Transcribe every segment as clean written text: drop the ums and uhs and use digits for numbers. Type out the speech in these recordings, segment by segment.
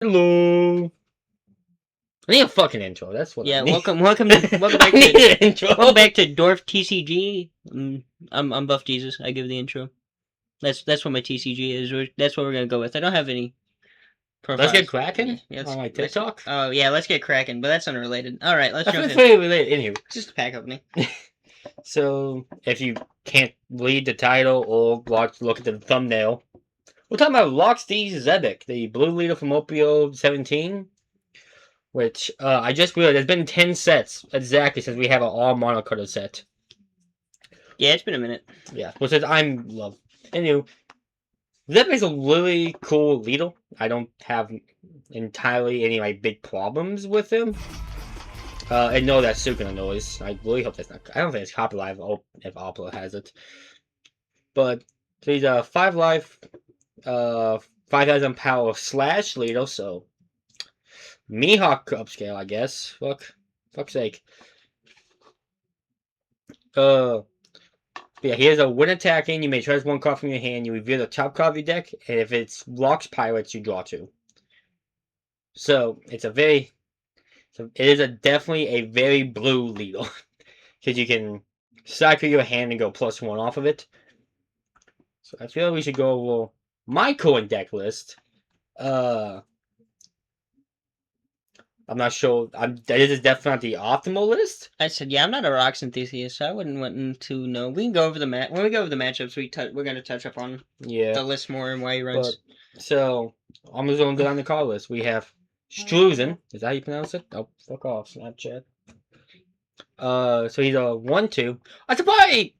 Hello. I need a fucking intro. That's what I Yeah, need. welcome back I need to an intro. welcome back to Dwarf TCG. I'm Buff Jesus. I give the intro. That's what my TCG is. That's what we're gonna go with. I don't have any Let's get profiles. Yeah, cracking let's on my let's get. TikTok. Oh yeah, let's get cracking. But that's unrelated. All right, let's I jump feel in. very related. Anywho, Just a pack opening. so if you can't read the title or look at the thumbnail, we're talking about Loxty Zebek, the blue leader from Opio 17. Which I just realized there's been 10 sets exactly since we have an all monocolor set. Yeah, it's been a minute. Yeah, which is I'm love. Anywho, Zebek's a really cool leader. I don't have entirely any like big problems with him. And no, that's Sukuna noise. I really hope that's not. I don't think it's copyright if Opera has it. But so he's a 5 life, 5,000 power slash leader. So Mihawk upscale, I guess. Fuck's sake. Yeah, he has a win attacking. You may choose one card from your hand. You reveal the top card of your deck, and if it's Locks Pirates, you draw 2. So it's a very, so it is definitely a very blue leader because you can cycle your hand and go +1 off of it. So I feel like we should go over my current deck list. I'm not sure. This is definitely not the optimal list. I said, yeah, I'm not a rocks enthusiast, so I wouldn't want to know. We can go over the when we go over the matchups. We're gonna touch up on the list more and why he runs. But so I'm just gonna go down the card list. We have Struzen. Is that how you pronounce it? Oh, fuck off, Snapchat. So he's a 1/2. That's a bite!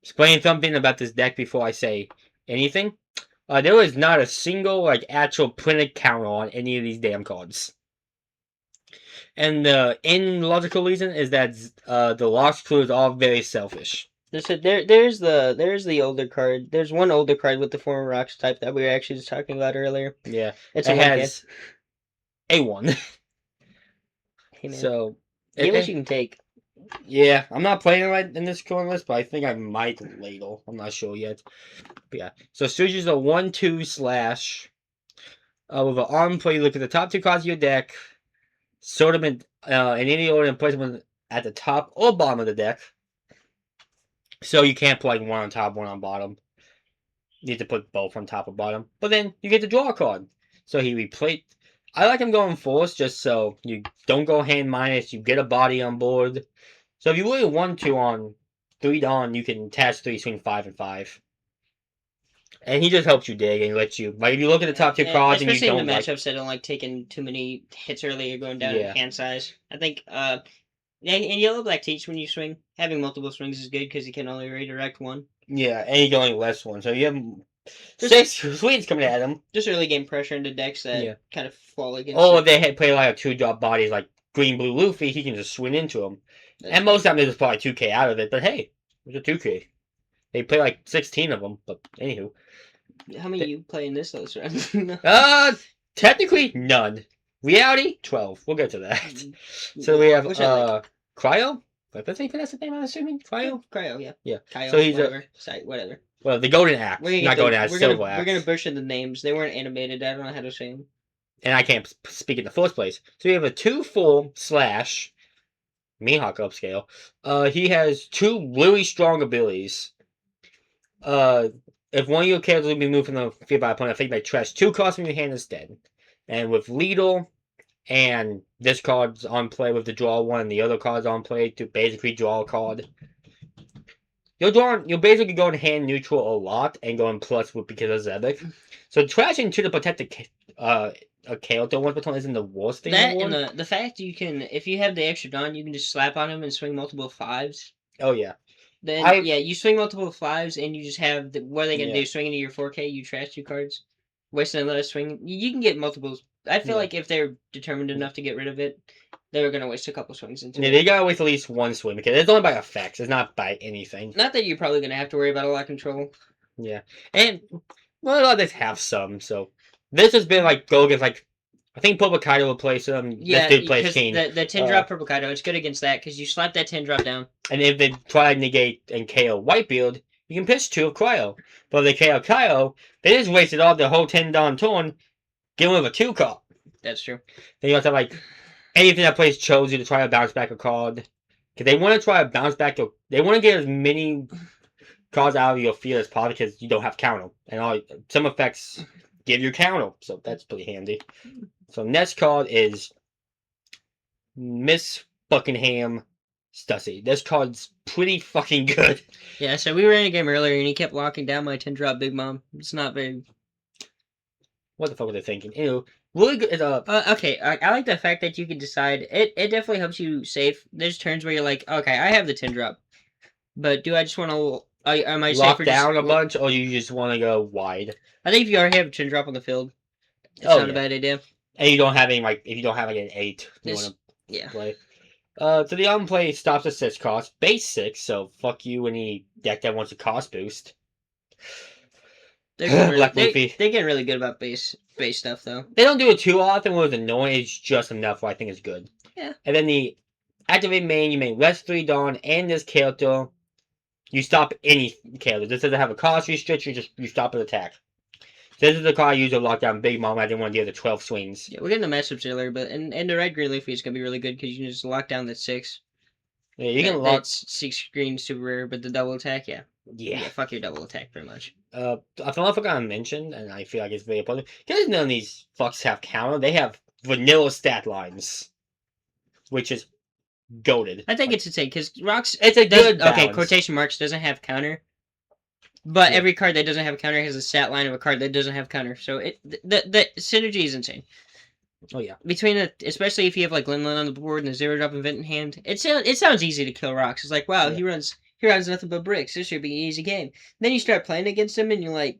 Explain something about this deck before I say anything. There was not a single like actual printed counter on any of these damn cards. And the logical reason is that the lost clue is all very selfish. There's the older card. There's one older card with the former rocks type that we were actually just talking about earlier. Yeah, it has A1. Hey, man. So get what you can take. Yeah, I'm not playing it in this current list, but I think I might later. I'm not sure yet. But yeah, so Stooge is a 1/2 slash. With an arm play, you look at the top 2 cards of your deck, sort them in any order and place them at the top or bottom of the deck. So you can't put like one on top, one on bottom. You have to put both on top or bottom. But then you get to draw a card. So he replayed. I like him going force just so you don't go hand minus, you get a body on board. So if you really want to on 3 Dawn, you can attach 3 swing 5 and 5. And he just helps you dig and lets you. Like if you look at the top 2 cards and you especially don't in the like, matchups that don't like taking too many hits early or going down in hand size. I think in yellow black teach when you swing, having multiple swings is good because you can only redirect one. Yeah, and you can only less one. So you have 6 swings coming at him. Just early game pressure into decks that kind of fall against. Or if they play like a 2-drop bodies like Green Blue Luffy, he can just swing into them. And most of the time they just probably 2K out of it. But hey, it's a 2K. They play like 16 of them. But anywho. How many you play in this list, right? Technically none. Reality 12. We'll get to that. So we have Cryo. But that's how you pronounce the name, I'm assuming. Cryo. Cryo, yeah. Yeah. Cryo, so he's whatever. Whatever. Well, the Golden Axe. Not Golden Axe, Silver Axe. We're gonna butcher the names. They weren't animated. I don't know how to say them. And I can't speak in the first place. So we have a 2/4 slash Mihawk upscale. He has 2 really strong abilities. If one of your characters will be moved from the field by opponent, I think they trash 2 cards from your hand instead. And with Leader and this card's on play with the draw one, and the other card's on play to basically draw a card. You'll basically go in hand neutral a lot and go in plus with because of Zebek. So trashing to the protected a character once per turn isn't the worst thing. That and the fact you can, if you have the extra Dawn, you can just slap on him and swing multiple 5s. Oh yeah. Then you swing multiple 5s and you just have what are they gonna do? Swing into your 4K, you trash 2 cards, wasting another swing. You can get multiples. I feel like if they're determined enough to get rid of it, they were gonna waste a couple swings into it. Yeah, they gotta waste at least 1 swing because it's only by effects. It's not by anything. Not that you're probably gonna have to worry about a lot of control. Yeah, and well, a lot of this have some. So this has been like go against like. I think Purple Kaido will play some. Yeah, because the 10-drop Purple Kaido, it's good against that because you slap that 10-drop down. And if they try to negate and KO Whitebeard, you can pitch 2 of Cryo. But if they KO Cryo, they just wasted all the whole 10 Dawn turn get one with a 2 card. That's true. Then you have to have, like, anything that plays chose you to try to bounce back a card. Because they want to try to bounce back they want to get as many cards out of your field as possible because you don't have counter. And some effects give you counter. So that's pretty handy. So next card is Miss Buckingham Stussy. This card's pretty fucking good. Yeah, so we were in a game earlier and he kept locking down my 10-drop Big Mom. It's not very... What the fuck were they thinking? Ew. Really good. Okay, I like the fact that you can decide. It definitely helps you save. There's turns where you're like, okay, I have the 10-drop. But do I just want to... am I lock safer down just, a bunch, or you just want to go wide? I think if you already have a 10-drop on the field, it's not a bad idea. And you don't have any, like, if you don't have, like, an 8, you want to play. So the on-play stops at 6 cost. Base 6, so fuck you any deck that wants a cost boost. They're getting really good about base stuff, though. They don't do it too often when it's annoying. It's just enough where I think it's good. Yeah. And then the activate main, you may rest 3 Dawn and this character. You stop any character. This doesn't have a cost restriction, you stop an attack. This is the card I use to lock down Big Mom. I didn't want to deal the 12 swings. Yeah, we're getting the matchups earlier, but and the red green leafy is gonna be really good because you can just lock down the 6. Yeah, you can lock. That's 6 green super rare, but the double attack, yeah. Yeah, fuck your double attack pretty much. I forgot to mention, and I feel like it's very important because none of these fucks have counter. They have vanilla stat lines, which is goated. I think it's insane because Rocks. It's a good balance. Okay, quotation marks doesn't have counter, but every card that doesn't have counter has a stat line of a card that doesn't have counter. So the synergy is insane. Oh yeah. Between especially if you have like Lin on the board and a 0-drop event in hand, it sounds easy to kill Rocks. It's like, wow, he runs nothing but bricks. This should be an easy game. Then you start playing against him and you're like,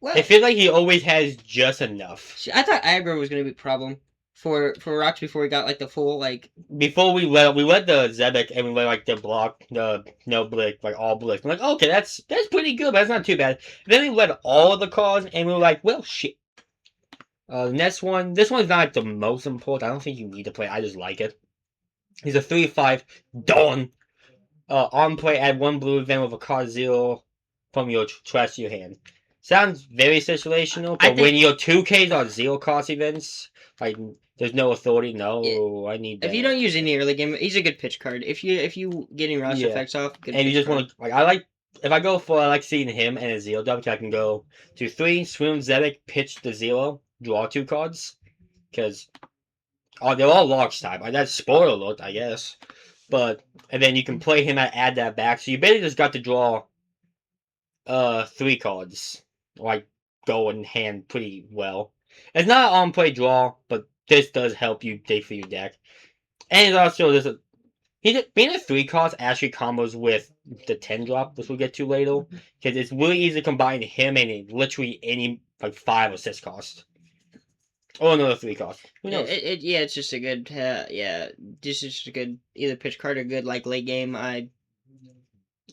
what? It feels like he always has just enough. I thought aggro was gonna be a problem for Rocks before we got like the full like. Before we let the Zebek and we let like the block the no blick like all blick. I'm like, okay, that's pretty good, but that's not too bad. And then we let all of the cards and we were like, well shit. The next one, this one's not the most important. I don't think you need to play. I just like it. He's a 3/5 Dawn. On play, add 1 blue event with a card 0 from your trash to your hand. Sounds very situational, but when your 2Ks are 0 cost events, like there's no authority. No, I need that. If you don't use any early game, he's a good pitch card. If you getting roster effects off, good and you just want to like if I go for I like seeing him and a 0-drop, I can go to 3 swim Zebek, pitch the 0, draw 2 cards, because they're all locks type. That's spoiler alert, I guess. But and then you can play him and add that back. So you basically just got to draw 3 cards. Like go in hand pretty well. It's not an on play draw, but this does help you dig for your deck. And also being a 3 cost actually combos with the 10-drop, which we'll get to later. Because it's really easy to combine him and literally any like 5 or 6 cost. Or another 3 cost. Who knows? It's just a good, this is just a good either pitch card or good like late game. I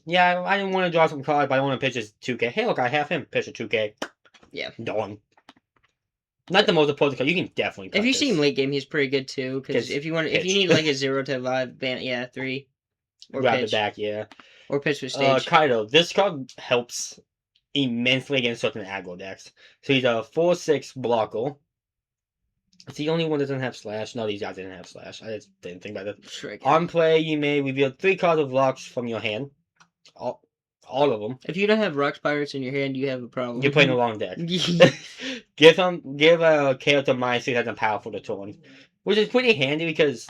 didn't want to draw some cards, but I want to pitch his 2K. Hey, look, I have him. Pitch a 2K. Yeah. Dawn. Not the most important card. You can definitely. If you see him late game, he's pretty good too. Because if you need like a 0 to 5, 3. Or grab it back, yeah. Or pitch with stage. Kaido. This card helps immensely against certain aggro decks. So he's a 4/6 blocker. It's the only one that doesn't have slash. No, these guys didn't have slash. I just didn't think about it. On play, you may reveal 3 cards of locks from your hand. All of them. If you don't have Rocks Pirates in your hand, you have a problem. You're playing the wrong deck. Give a character -3 has a powerful to turn, which is pretty handy because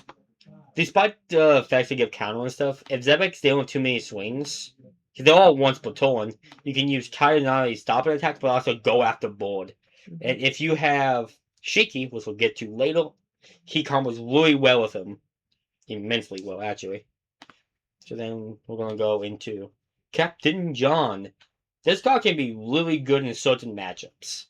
despite the effects they give counter and stuff, if Zebek's dealing with too many swings, because they're all once per turn, you can use Kaido not only stop an attack but also go after board. And if you have Shiki, which we'll get to later, he combos really well with him. Immensely well, actually. So then we're going to go into Captain John. This card can be really good in certain matchups.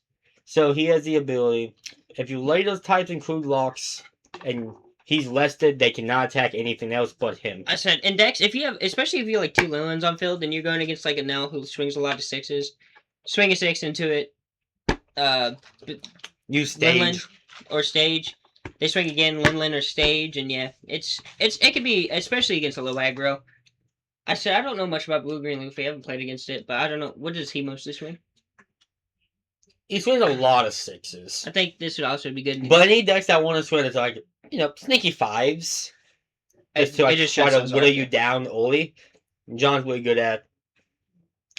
So he has the ability, if your latest types include locks, and he's listed, they cannot attack anything else but him. I said, in decks, especially if you have like 2 Lilins on field, and you're going against like a Nell who swings a lot of 6s, swing a 6 into it, use stage. Or stage. They swing again, Linlin or stage, and it could be, especially against a low aggro. I said, I don't know much about Blue Green Luffy. I haven't played against it, but I don't know. What does he mostly swing? he swings a lot of sixes. I think this would also be good. But any decks that want to swing is like, sneaky fives. Just to It like just try shuts to those whittle off, you yeah. down early. John's really good at.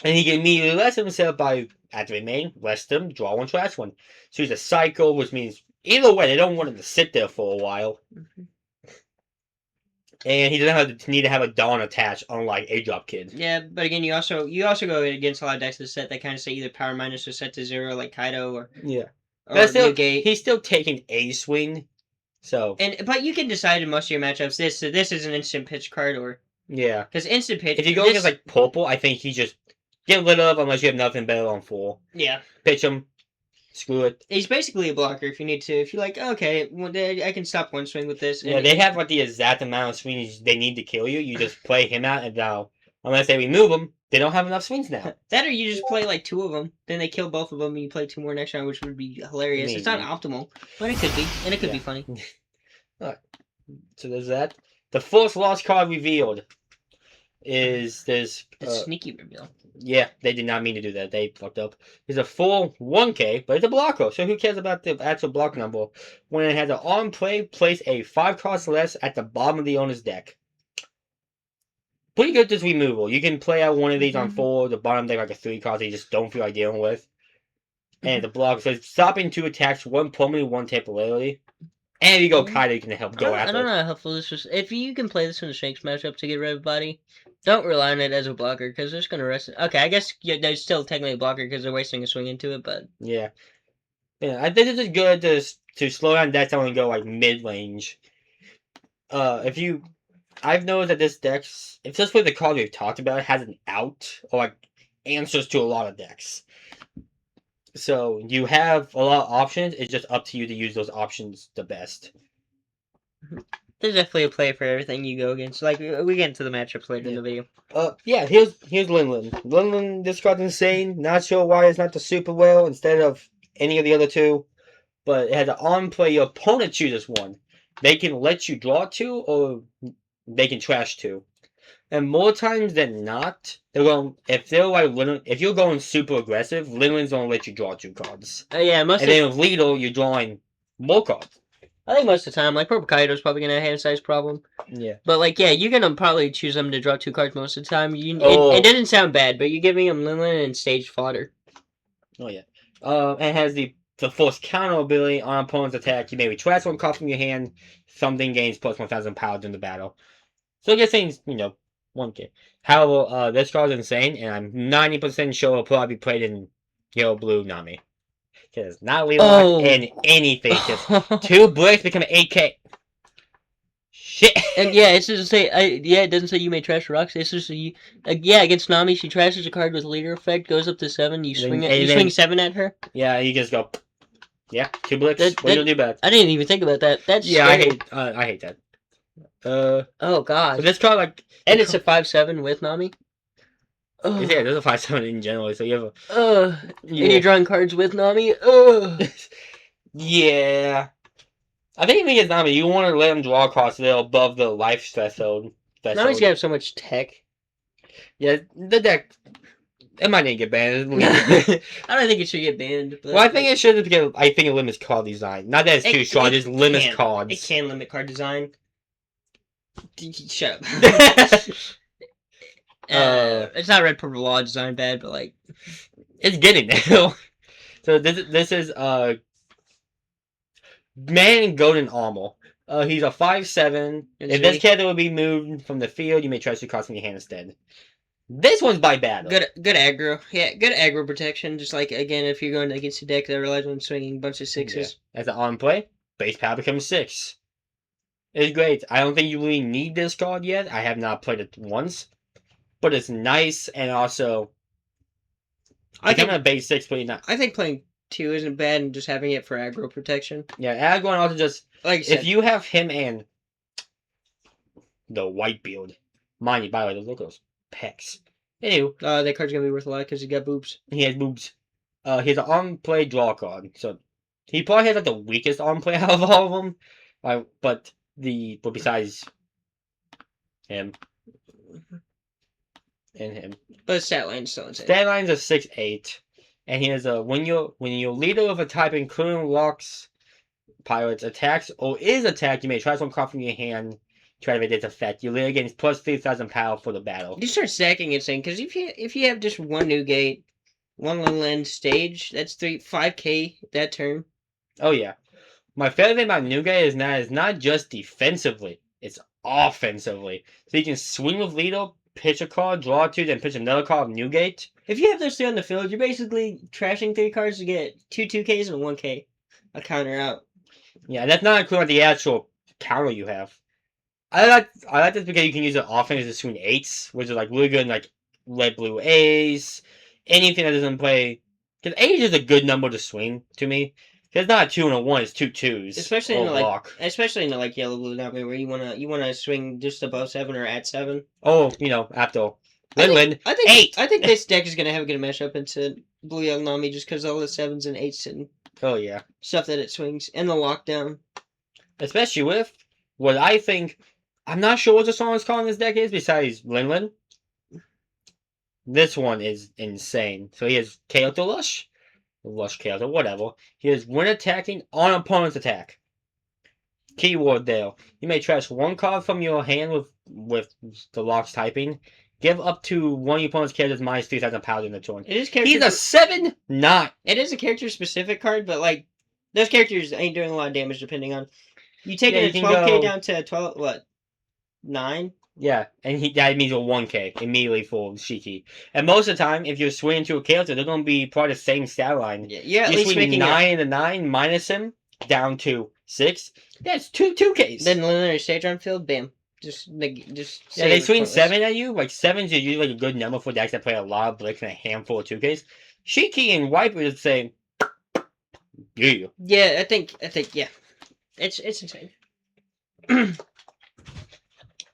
And he can immediately rest himself by activate main, rest him, draw one, trash one. So he's a cycle, which means either way, they don't want him to sit there for a while. Mhm. And he doesn't need to have a Dawn attached, unlike A Drop Kid. Yeah, but again, you also go against a lot of decks that set that kind of say either power minus or set to 0, like Kaido or Yeah. or But still, Newgate. he's still taking a swing. So But you can decide in most of your matchups this is an instant pitch card or yeah. because instant pitch. If you go against like purple, I think he just get rid of unless you have nothing better on 4. Yeah. Pitch him. Screw it. He's basically a blocker if you need to. If you're like, okay, I can stop one swing with this. Yeah, they have like the exact amount of swings they need to kill you. You just play him out, and now unless they remove him, they don't have enough swings now. That or you just play like 2 of them, then they kill both of them, and you play 2 more next round, which would be hilarious. It's not optimal, but it could be, and it could be funny. Alright, so there's that. The first lost card revealed is this. The sneaky reveal. Yeah, they did not mean to do that. They fucked up. It's a full 1K, but it's a blocker, so who cares about the actual block number? When it has an on play, place a 5 cost less at the bottom of the owner's deck. Pretty good this removal. You can play out one of these on 4, the bottom deck like a 3 cost that you just don't feel like dealing with. And the block says stopping 2 attacks, 1 permanently, 1 temporarily. And if you go Kaido, you can help go after. I don't know how helpful this was. If you can play this in the Shanks matchup to get rid of body, don't rely on it as a blocker because they're just gonna rest it. Okay, I guess they're still technically a blocker because they're wasting a swing into it, but yeah, I think this is good to slow down decks that want to go like mid range. I've noticed that this deck, if just with the card we've talked about, it has an out or like answers to a lot of decks. So you have a lot of options. It's just up to you to use those options the best. There's definitely a play for everything you go against. Like we get into the matchups later in the video. Yeah. Here's Linlin. Linlin, this card's insane. Not sure why it's not the super well instead of any of the other 2, but it has an on play. Your opponent chooses one. They can let you draw 2, or they can trash 2. And more times than not, if you're going super aggressive, Linlin's gonna let you draw 2 cards. Yeah, and then with lethal, you're drawing more cards. I think most of the time, like Purple Kaido's probably gonna have a hand size problem. Yeah. But like, yeah, you're gonna probably choose them to draw 2 cards most of the time. It didn't sound bad, but you're giving them Linlin and Stage Fodder. Oh yeah. It has the force counter ability on opponent's attack. You may retract 1 card from your hand. Something gains plus 1,000 power during the battle. So you're saying 1K. However, this card's insane, and I'm 90% sure it'll probably be played in Yellow Blue Nami. Because not lethal in anything. Just 2 bricks become an 8K. Shit. And yeah, it's just say it doesn't say you may trash rocks. It's just against Nami, she trashes a card with leader effect, goes up to 7. You swing it. You swing 7 at her. Yeah, you just go. Yeah, 2 bricks. What do you do about? I didn't even think about that. That's scary. I hate that. Oh god. So this card and it's a 5/7 with Nami. Yeah, there's a 5/7 in general, so you have and you're drawing cards with Nami. Yeah. I think even against Nami, you want to let him draw cards that are above the life threshold. Nami's gonna have so much tech. Yeah, the deck. It might need to get banned. I don't think it should get banned. But well, I think it should because I think it limits card design. Not that it's too strong, it just limits cards. It can limit card design. Shut up. It's not Red Purple Law design bad, but like it's getting there. So this is Man in Golden Armor. He's a 5/7. If this character will be moved from the field, you may try to cost from your hand instead. This one's by battle. Good aggro. Yeah, good aggro protection. Just like again, if you're going against a deck that relies on swinging a bunch of 6s. Yeah. As an on play, base power becomes 6. It's great. I don't think you really need this card yet. I have not played it once. But it's nice, and also I think a base 6, but not. I think playing 2 isn't bad, and just having it for aggro protection. Yeah, aggro and also just like if you have him and the white build, mind you, by the way, look at those pecs. Anyway, that card's gonna be worth a lot because he got boobs. He has boobs. He's an on play draw card, so he probably has like the weakest on play out of all of them. But besides him. And him. But stat line's still insane. Stat line's a 6/8. And here's a when your leader of a type, including locks, pirates, attacks or is attacked, you may try some card from your hand to activate its effect. Your leader gains plus 3,000 power for the battle. You start stacking it, saying, because if you have just one Newgate, one Linland stage, that's 5k that turn. Oh yeah. My favorite thing about Newgate is not just defensively, it's offensively. So you can swing with leader, pitch a card, draw 2, then pitch another card of Newgate. If you have those 3 on the field, you're basically trashing 3 cards to get 2 2Ks and a 1K. A counter out. Yeah, that's not including the actual counter you have. I like this because you can use the offense to swing 8s, which is like really good in like red blue A's. Anything that doesn't play, because 8 is a good number to swing to me. It's not a 2 and a 1; it's 2 2s. Especially in the like yellow blue nightmare where you wanna swing just above 7 or at 7. Oh, after Linland. I think 8. I think this deck is gonna have a good matchup into blue yellow Nami just because all the 7s and 8s and Oh yeah, stuff that it swings and the lockdown. especially with what I think. I'm not sure what the song's calling this deck is besides Linland. This one is insane. So he has KO to Lush KO or whatever. He has when attacking on opponent's attack. Keyword there. You may trash 1 card from your hand with the locks typing. Give up to one of your opponent's characters minus 3,000 power in the turn. It is character. He's a 7/9. It is a character specific card, but like those characters ain't doing a lot of damage depending on. You take it a 12k down to 12 what? 9? Yeah, and that means a 1k immediately for Shiki. And most of the time, if you're swinging to a character, they're going to be part of the same stat line. Yeah, at you least swing making 9 and a 9 minus him down to 6. That's 2Ks. Then linear stage on field, bam. Just. Yeah, they swing 7 at you. Like 7s are usually like a good number for decks that play a lot of Blix and a handful of 2Ks. Shiki and Wiper is saying, yeah. Yeah, I think yeah, it's insane.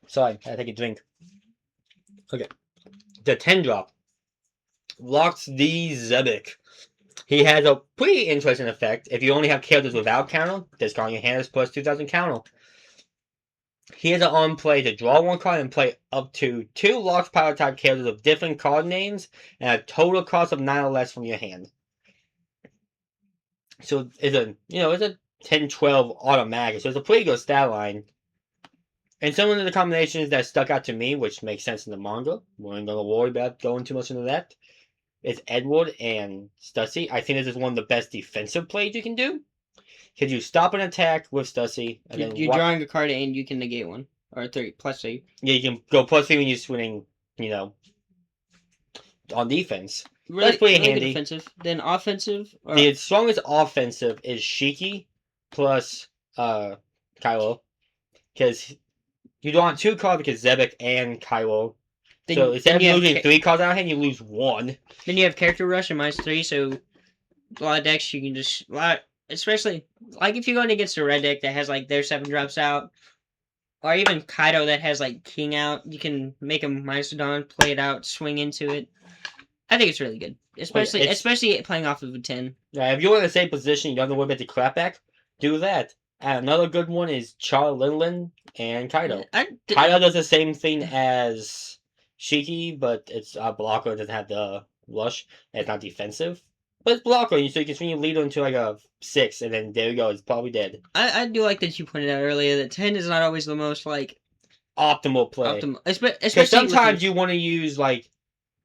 Sorry, I take a drink. Okay. The 10-drop locks the Zebek. He has a pretty interesting effect. If you only have characters without counter, discarding your hand is plus 2,000 counter. He has an on play to draw 1 card and play up to 2 locks power type characters of different card names and a total cost of 9 or less from your hand. So it's a 10-12 automatic. So it's a pretty good stat line. And some of the combinations that stuck out to me, which makes sense in the manga, we ain't gonna worry about going too much into that, is Edward and Stussy. I think this is one of the best defensive plays you can do. Because you stop an attack with Stussy, and then you're drawing a card and you can negate 1 or 3 plus 3. Yeah, you can go plus 3 when you're swinging, on defense. Really, that's pretty really handy. Defensive. Then offensive. The strongest offensive is Shiki plus Kylo, because you don't want 2 cards because Zebek and Kylo. So instead of losing 3 cards out of hand, you lose 1. Then you have character rush and -3, so a lot of decks you can just especially like if you're going against a red deck that has like their 7 drops out, or even Kaido that has like King out, you can make him -Dawn, play it out, swing into it. I think it's really good, especially playing off of a 10. Yeah, if you're in the same position, you don't have to worry about the clapback. Do that. And another good one is Char Linland and Kaido. Kaido does the same thing as Shiki, but it's a blocker. It doesn't have the lush. And it's not defensive. But it's blocker, so you can swing your leader into like a 6, and then there you go. It's probably dead. I do like that you pointed out earlier that 10 is not always the most like optimal play. Especially sometimes you want to use like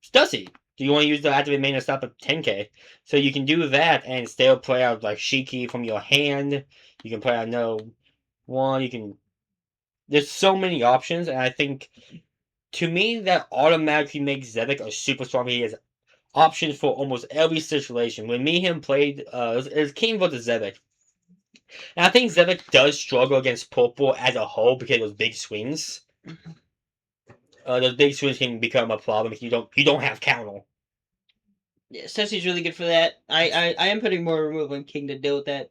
Stussy. You want to use the activate main to stop at 10k. So you can do that and still play out like Shiki from your hand. You can play out no one. You can. There's so many options, and I think to me that automatically makes Zebek a super strong. He has options for almost every situation. When me and him played, it was King versus Zebek. And I think Zebek does struggle against purple as a whole because of those big swings. Those big swings can become a problem if you don't have counter. Yeah, Sessy's really good for that. I am putting more removal on King to deal with that.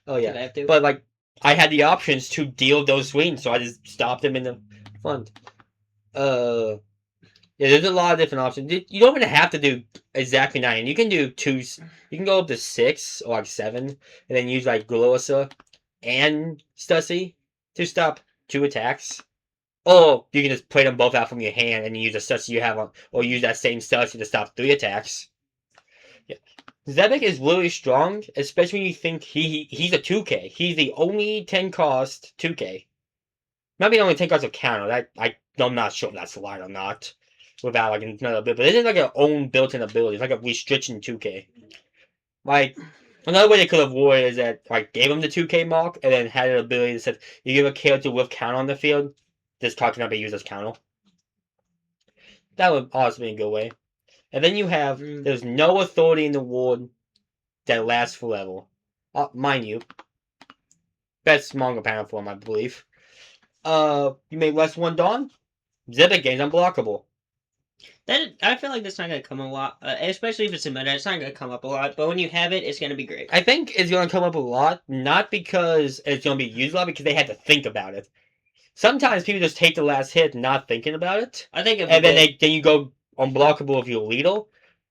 Oh yeah, but like I had the options to deal those swings, so I just stopped them in the front. Yeah, there's a lot of different options. You don't even have to do exactly 9. You can do 2s. You can go up to 6 or like 7, and then use like Glorissa and Stussy to stop 2 attacks. Or you can just play them both out from your hand and use the Stussy you have on, or use that same Stussy to stop 3 attacks. Yeah. Zebek is really strong, especially when you think he's a 2K. He's the only 10 cost 2K. Maybe the only 10 cost of counter. I'm not sure if that's a lie or not. Without like another ability. But this is like an own built-in ability. It's like a restriction 2K. Like, another way they could have avoided is that, like, gave him the 2K mark and then had an ability that said, you give a character with counter on the field, this card cannot be used as counter. That would honestly be a good way. And then you have, there's no authority in the ward that lasts forever. Mind you, best manga panel form, I believe. You make less one Dawn, Zebek gains unblockable. That I feel like that's not gonna come a lot, especially if it's in meta. It's not gonna come up a lot, but when you have it, it's gonna be great. I think it's gonna come up a lot, not because it's gonna be used a lot, because they had to think about it. Sometimes people just take the last hit, not thinking about it, I think, and then you go unblockable if you're lethal.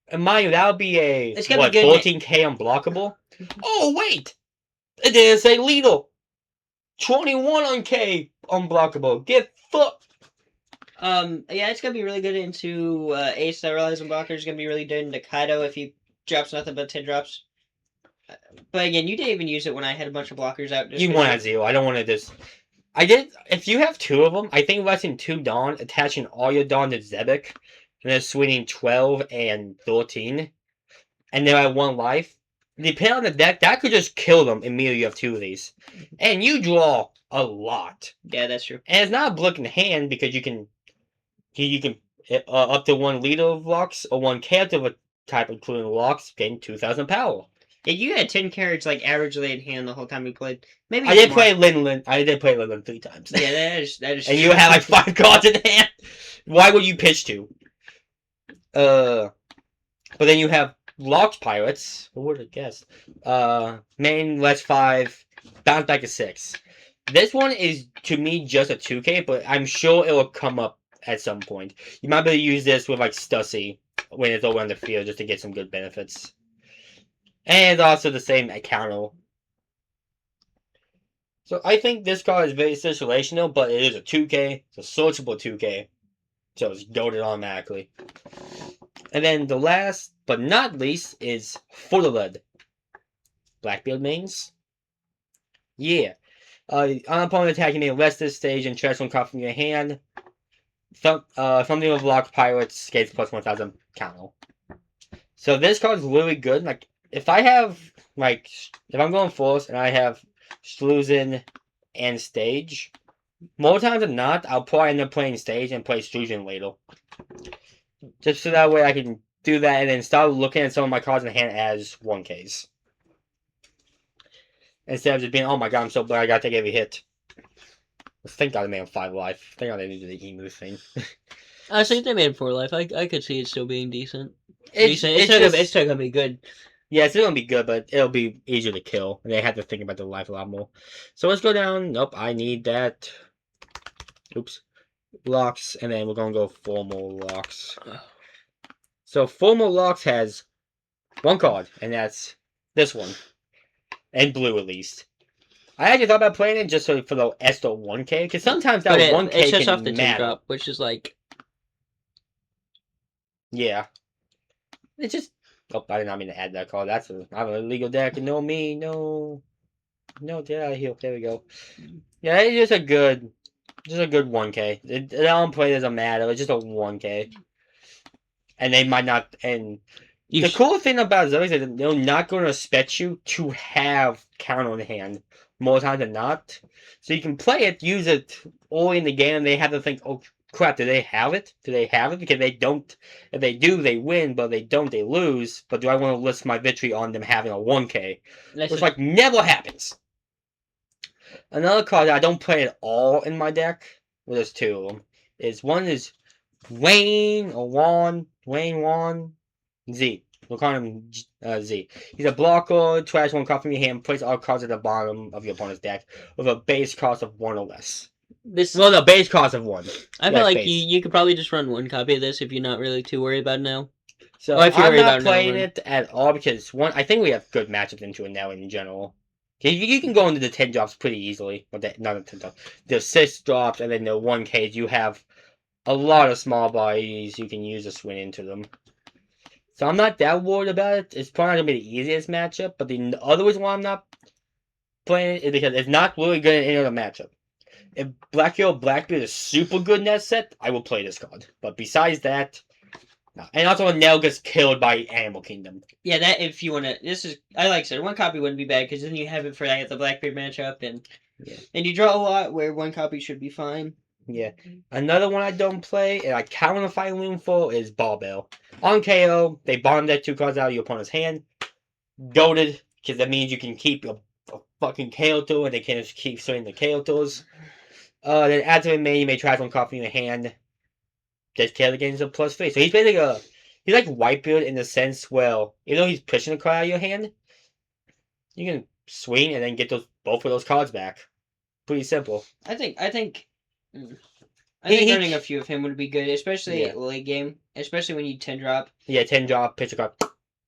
And mind you, that would be a It's gonna what, be good 14K unblockable. Oh wait, it didn't say lethal. 21 on K unblockable. Get fucked. Yeah, it's gonna be really good into Ace that relies on blockers. It's gonna be really good into Kaido if he drops nothing but 10 drops. But again, you didn't even use it when I had a bunch of blockers out. You want at 0. I don't want to just. I did. If you have 2 of them, I think letting 2 Dawn, attaching all your Dawn to Zebek, and then swinging 12 and 13, and then at 1 life. Depending on the deck, that could just kill them immediately. You have 2 of these, and you draw a lot. Yeah, that's true. And it's not a block in hand because you can up to 1 leader of locks or 1 character of a type, including locks, gain 2,000 power. Yeah, you had 10 cards like averagely in hand the whole time we played. Maybe I did play Linlin. I did play Linlin 3 times. Yeah, that is. And true. you had like 5 cards in hand. Why would you pitch 2? But then you have locked pirates. What would I guess? Main less 5, bounce back to 6. This one is to me just a 2K, but I'm sure it will come up at some point. You might be able to use this with like Stussy when it's over on the field just to get some good benefits. And it's also the same at counter. So I think this card is very situational, but it is a 2K. It's a searchable 2K. So it's goaded automatically. And then the last, but not least, is Futterled. Blackbeard mains. Yeah. On opponent attack, you may rest this stage and trash one card from your hand. Something with locked pirates gains plus 1,000 counter. So this card is really good. Like, if I have, like, if I'm going force and I have Struzin and Stage, more times than not, I'll probably end up playing Stage and play Struzin later. Just so that way I can do that and then start looking at some of my cards in hand as 1Ks. Instead of just being, oh my god, I'm so glad I gotta take every hit. Thank god I made him 5 life. Thank god they didn't do the emu thing. I think they made him 4 life. I could see it still being decent. It's still gonna be good. Yeah, it's still gonna be good, but it'll be easier to kill. And they have to think about the life a lot more. So let's go down. Nope, I need that. Oops. Locks, and then we're gonna go formal locks. So formal locks has 1 card, and that's this one. And blue at least. I actually thought about playing it just for the Esther 1K, because sometimes that 1K it's just can off the 10 matter. drop, which is like... Yeah. It's just... Oh, I did not mean to add that card. I have an illegal deck. No me, no... No, get out of here. There we go. Yeah, it's just a good 1K. It on play doesn't matter. It's just a 1K. And they might not... And the cool thing about Zoe is that they're not going to expect you to have counter in hand more times than not. So you can play it, use it early in the game, and they have to think, oh crap, do they have it? Do they have it? Because they don't. If they do, they win, but if they don't, they lose. But do I want to list my victory on them having a 1K? Which, like, never happens. Another card that I don't play at all in my deck, well, there's 2 of them, is one is Wayne Wan Z. We'll call him Z. He's a blocker, trash 1 card from your hand, place all cards at the bottom of your opponent's deck with a base cost of 1 or less. Well, the base cost of 1. I feel like you could probably just run 1 copy of this if you're not really too worried about it now. So I'm not playing it at all because, I think we have good matchups into it now in general. You can go into the 10 drops pretty easily. Well, not the 10 drops. The 6 drops and then the 1Ks. You have a lot of small bodies you can use to swing into them. So I'm not that worried about it. It's probably not going to be the easiest matchup, but the other reason why I'm not playing it is because it's not really good in the matchup. If Black Hero Blackbeard is super good in that set, I will play this card. But besides that, no. And also when Nell gets killed by Animal Kingdom. Yeah, that if you want to, I like I said, one copy wouldn't be bad because then you have it for the Blackbeard matchup, and you draw a lot where one copy should be fine. Yeah. Another one I don't play, and I kind of want to find room for, is Barbell. On KO, they bomb that 2 cards out of your opponent's hand. Goated, because that means you can keep a fucking KO tool, and they can't just keep swinging the KO tools. Then after main, you may try one card from your hand. This KO gains a +3. So he's basically he's like Whitebeard in the sense, well, even though he's pushing a card out of your hand, you can swing and then get both of those cards back. Pretty simple. I think running a few of him would be good, especially late game, especially when you 10 drop. Yeah, 10 drop, pitch a card,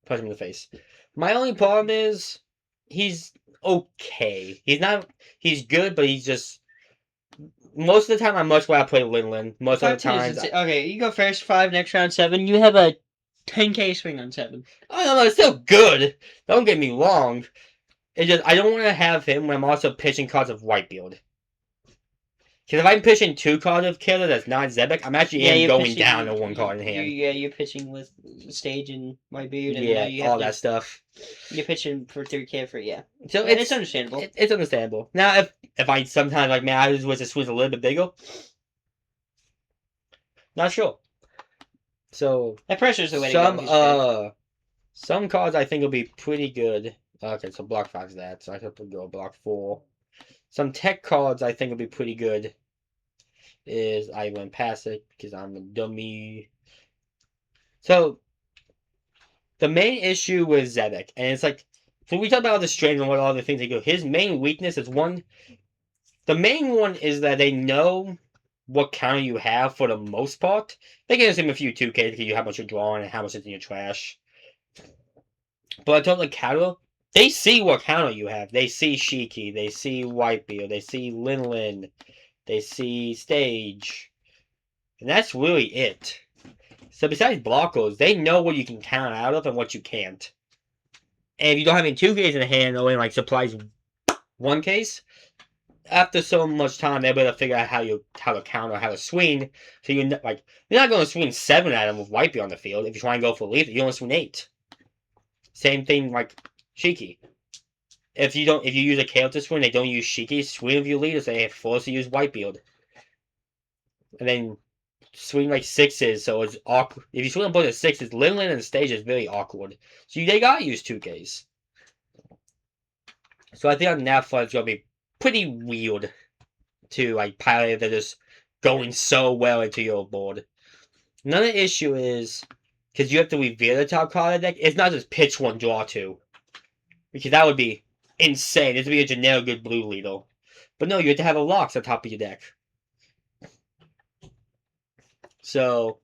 punch him in the face. My only problem is he's okay. He's good, but he's just. Most of the time, I'm much rather play Lin. Most of the times. Okay, you go first 5, next round 7. You have a 10k swing on 7. Oh, no, it's still good. Don't get me wrong. It's just, I don't want to have him when I'm also pitching cards of Whitebeard. Because if I'm pitching 2 cards of Killer that's not Zebek, I'm actually going down to 1 card in hand. You're pitching with Stage and Whitebeard. And yeah, you all that stuff. You're pitching for 3k for, So it's understandable. It's understandable. Now, if I sometimes, like, man, I just wish the swing's a little bit bigger. Not sure. So. That pressure's the way to go. Some cards I think will be pretty good. Okay, so block 5's that. So I have to go block 4. Some tech cards I think will be pretty good. I went past it because I'm a dummy. So, the main issue with Zebek, and it's like, so we talk about all the strengths and what all the things they go. His main weakness is the main one is that they know what counter you have for the most part. They can assume a few 2Ks because you how much you're drawing and how much is in your trash. But in terms of counter, they see what counter you have. They see Shiki, they see Whitebeard, they see Lin, they see Stage. And that's really it. So besides blockers, they know what you can count out of and what you can't. And if you don't have any 2Ks in the hand or in like supplies 1Ks, after so much time they're able to figure out how to counter, how to swing. So you're not going to swing 7 at them with Whitebeard on the field. If you try and go for lethal, you only swing 8. Same thing like Shiki. If you use a KO to swing, they don't use Shiki, swing with your leader, so they force to use Whitebeard. And then swing like 6s, so it's awkward. If you swing on both of 6s, Lin and Stage is very awkward. So they gotta use 2Ks. So I think on that front, it's gonna be pretty weird to like pilot if they're just going so well into your board. Another issue is because you have to reveal the top card of the deck. It's not just pitch 1, draw 2. Because that would be insane. This would be a generic good blue leader. But no, you have to have a locks on top of your deck. So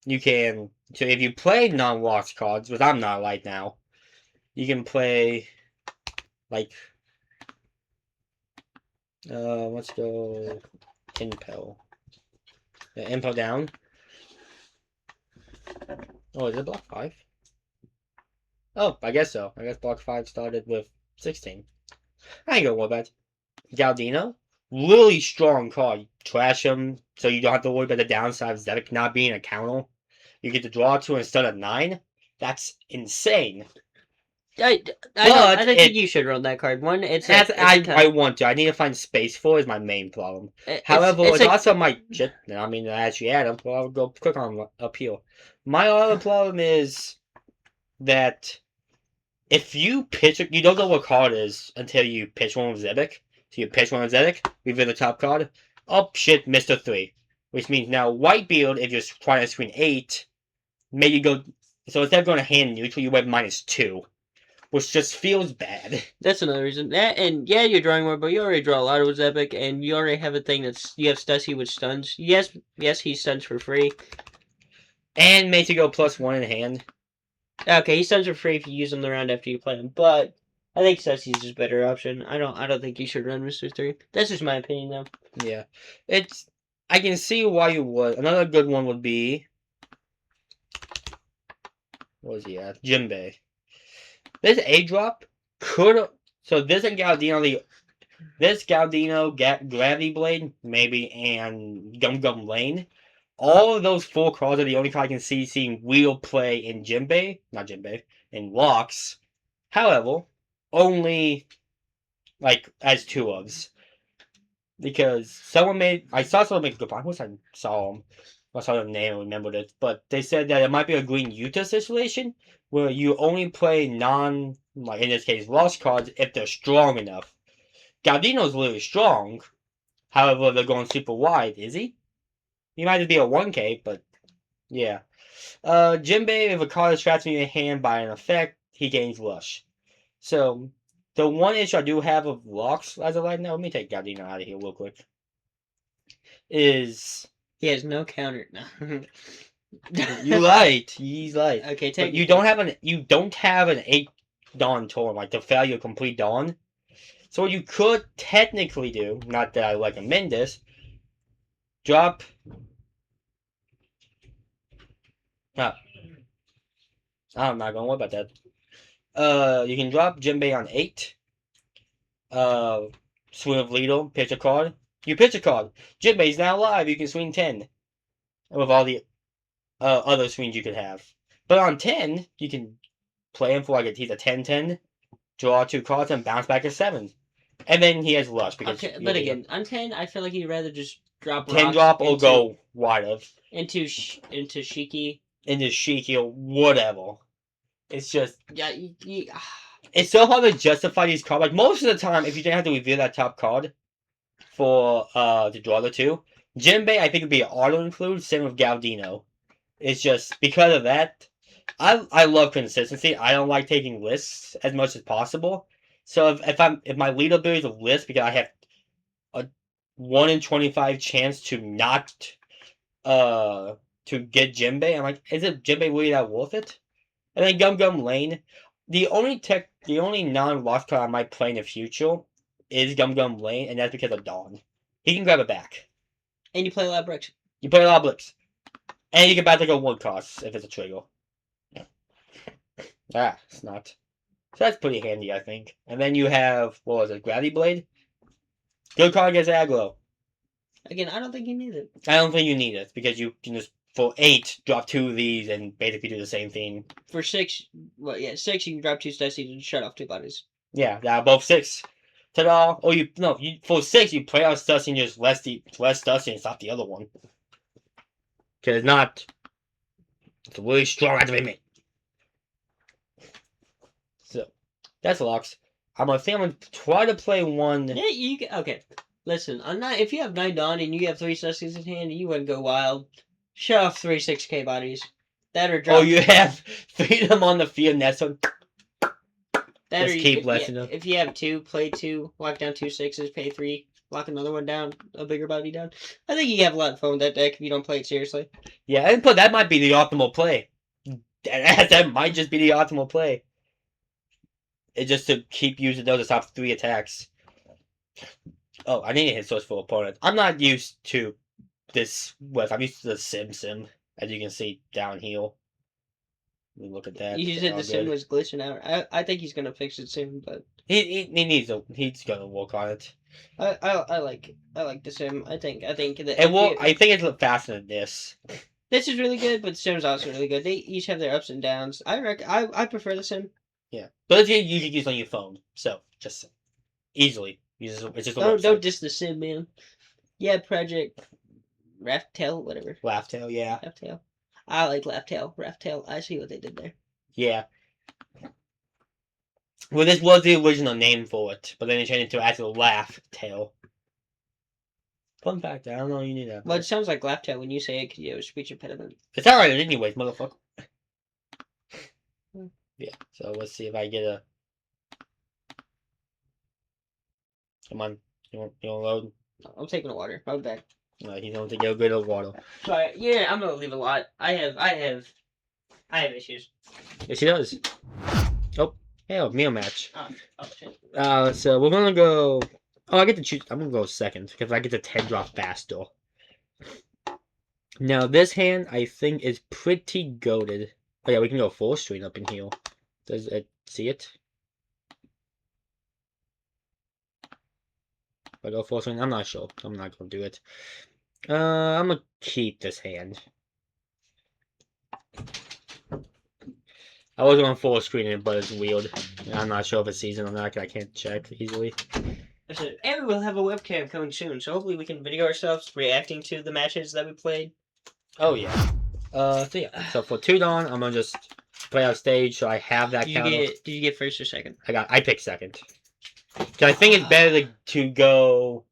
if you play non-locks cards, which I'm not right now, you can play like let's go Impel. Yeah, Impel down. Oh, is it block 5? Oh, I guess so. I guess block 5 started with 16. I ain't gonna worry about it. Galdino, really strong card. Trash him so you don't have to worry about the downside of Zebek not being a counter. You get to draw 2 instead of 9. That's insane. I think you should run that card. One, I want to. I need to find space for it is my main problem. However, it's also my shit. I mean, I actually add them. Well, I'll go click on up here. My other problem is that if you pitch, you don't know what card it is until you pitch one with Zebek. So you pitch one with Zebek, reveal the top card. Oh shit, Mr. 3. Which means now Whitebeard, if you're trying to swing 8, maybe go. So instead of going to hand neutral, you went -2. Which just feels bad. That's another reason. You're drawing more, but you already draw a lot with Zebek, and you already have a thing you have Stussy with stuns. Yes, he stuns for free. And makes you go +1 in hand. Okay, he stuns for free if you use him the round after you play him, but I think Stussy's just a better option. I don't think you should run Mr. 3. That's just my opinion, though. Yeah. I can see why you would. Another good one would be What was he at? Jinbei. This A drop could. So this and Galdino, Gravity Blade, maybe, and Gum Gum Lane. All of those 4 cards are the only card I can see seeing real play in in Locks. However, only like as 2-ofs. Because I saw someone make a good point. I wish I saw him. I saw the name and remembered it. But they said that it might be a Green Utah situation where you only play like in this case, Lost cards if they're strong enough. Galdino's really strong. However, they're going super wide. Is he? He might just be a 1K, but yeah. Jinbei, if a card is trapped in your hand by an effect, he gains Lush. So, the one issue I do have of Locks as of right now, let me take Galdino out of here real quick, is... He has no counter. No. You light. He's light. Okay, but you don't have an 8 Dawn Torn, like the failure complete Dawn. So what you could technically do, not that I recommend this, drop... I'm not gonna worry about that. You can drop Jinbei on 8. Swing of Lethal, pitch a card. You pitch a card. Jinbei's now alive, you can swing 10. With all the other swings you could have. But on 10, you can play him for like he's a 10-10, draw 2 cards, and bounce back a 7. And then he has Lush. Because okay, but again, on 10, I feel like you'd rather just drop 10 drop or go wide of. Into Shiki. Into Shiki or whatever. It's just... Yeah, It's so hard to justify these cards. Like, most of the time, if you didn't have to reveal that top card for to draw the 2, Jinbei, I think, would be an auto-include, same with Galdino. It's just, because of that, I love consistency. I don't like taking lists as much as possible. So if my leaderboard is a list because I have a 1 in 25 chance to not to get Jinbei, I'm like, is it Jinbei really that worth it? And then Gum Gum Lane, the only non-lost card I might play in the future is Gum Gum Lane, and that's because of Dawn. He can grab it back. And you play a lot of bricks. You play a lot of bricks. And you can back like a 1 cost if it's a trigger. It's not. So that's pretty handy, I think. And then you have, what was it, Gravity Blade? Good card against aggro. Again, I don't think you need it. I don't think you need it, because you can just, for 8, drop 2 of these and basically do the same thing. For 6, 6 you can drop 2 Stussies and shut off 2 bodies. Yeah, both 6. Ta-da! Or for 6, you play out Stussy and just less Stussy and stop the other one. Because it's a really strong activate. So, that's Locks. I'm gonna try to play one. Yeah, okay. Listen, if you have 9 Dawn and you have 3 Stussies in hand, you wouldn't go wild. Shut off 3 6K bodies. That or drop. Oh, you have 3 of them on the field, and that's one. That just keep blessing them. If you have 2, play 2, lock down 2 6s, pay 3, lock another one down, a bigger body down. I think you have a lot of fun with that deck if you don't play it seriously. Yeah, but that might be the optimal play. That might just be the optimal play. It's just to keep using those as top 3 attacks. Oh, I need to hit source for opponent. I'm not used to this. I'm used to the sim, as you can see down here. Let me look at that. You said the sim was glitching out. I think he's gonna fix it soon, but he needs to. He's gonna work on it. I like the sim. I think that I think it's faster than this. This is really good, but the sim's also really good. They each have their ups and downs. I prefer the sim. Yeah, but it's usually used on your phone, so just easily. It's just don't diss the sim, man. Yeah, Project Raftail, whatever. Raftail, yeah. Raftail. I like Raftail. I see what they did there. Yeah. Well, this was the original name for it, but then they changed it to actual Laugh-Tail. Fun fact, I don't know you knew that. Well, it sounds like Laugh-Tail when you say it because you have a speech impediment. It's alright anyways, motherfucker. Yeah, so let's see if I get a... Come on, you want to load? I'm taking a water. I'll be back. He's going to get a bit of water. Sorry, yeah, I'm gonna leave a lot. I have issues. Yes, he does. Oh, hey, meal match. Oh shit. So we're gonna go. Oh, I get to choose. I'm gonna go second because I get to 10 drop faster. Now this hand I think is pretty goated. Oh yeah, we can go full screen up in here. Does it see it? If I go full screen, I'm not sure. I'm not gonna do it. I'm gonna keep this hand. I was going full screen, but it's weird. I'm not sure if it's season or not. I can't check easily. And we'll have a webcam coming soon, so hopefully we can video ourselves reacting to the matches that we played. Oh yeah. So yeah. So for 2 Dawn, I'm gonna just play out stage, so I have that counter. Did you get first or second? I picked second. I think it's better to go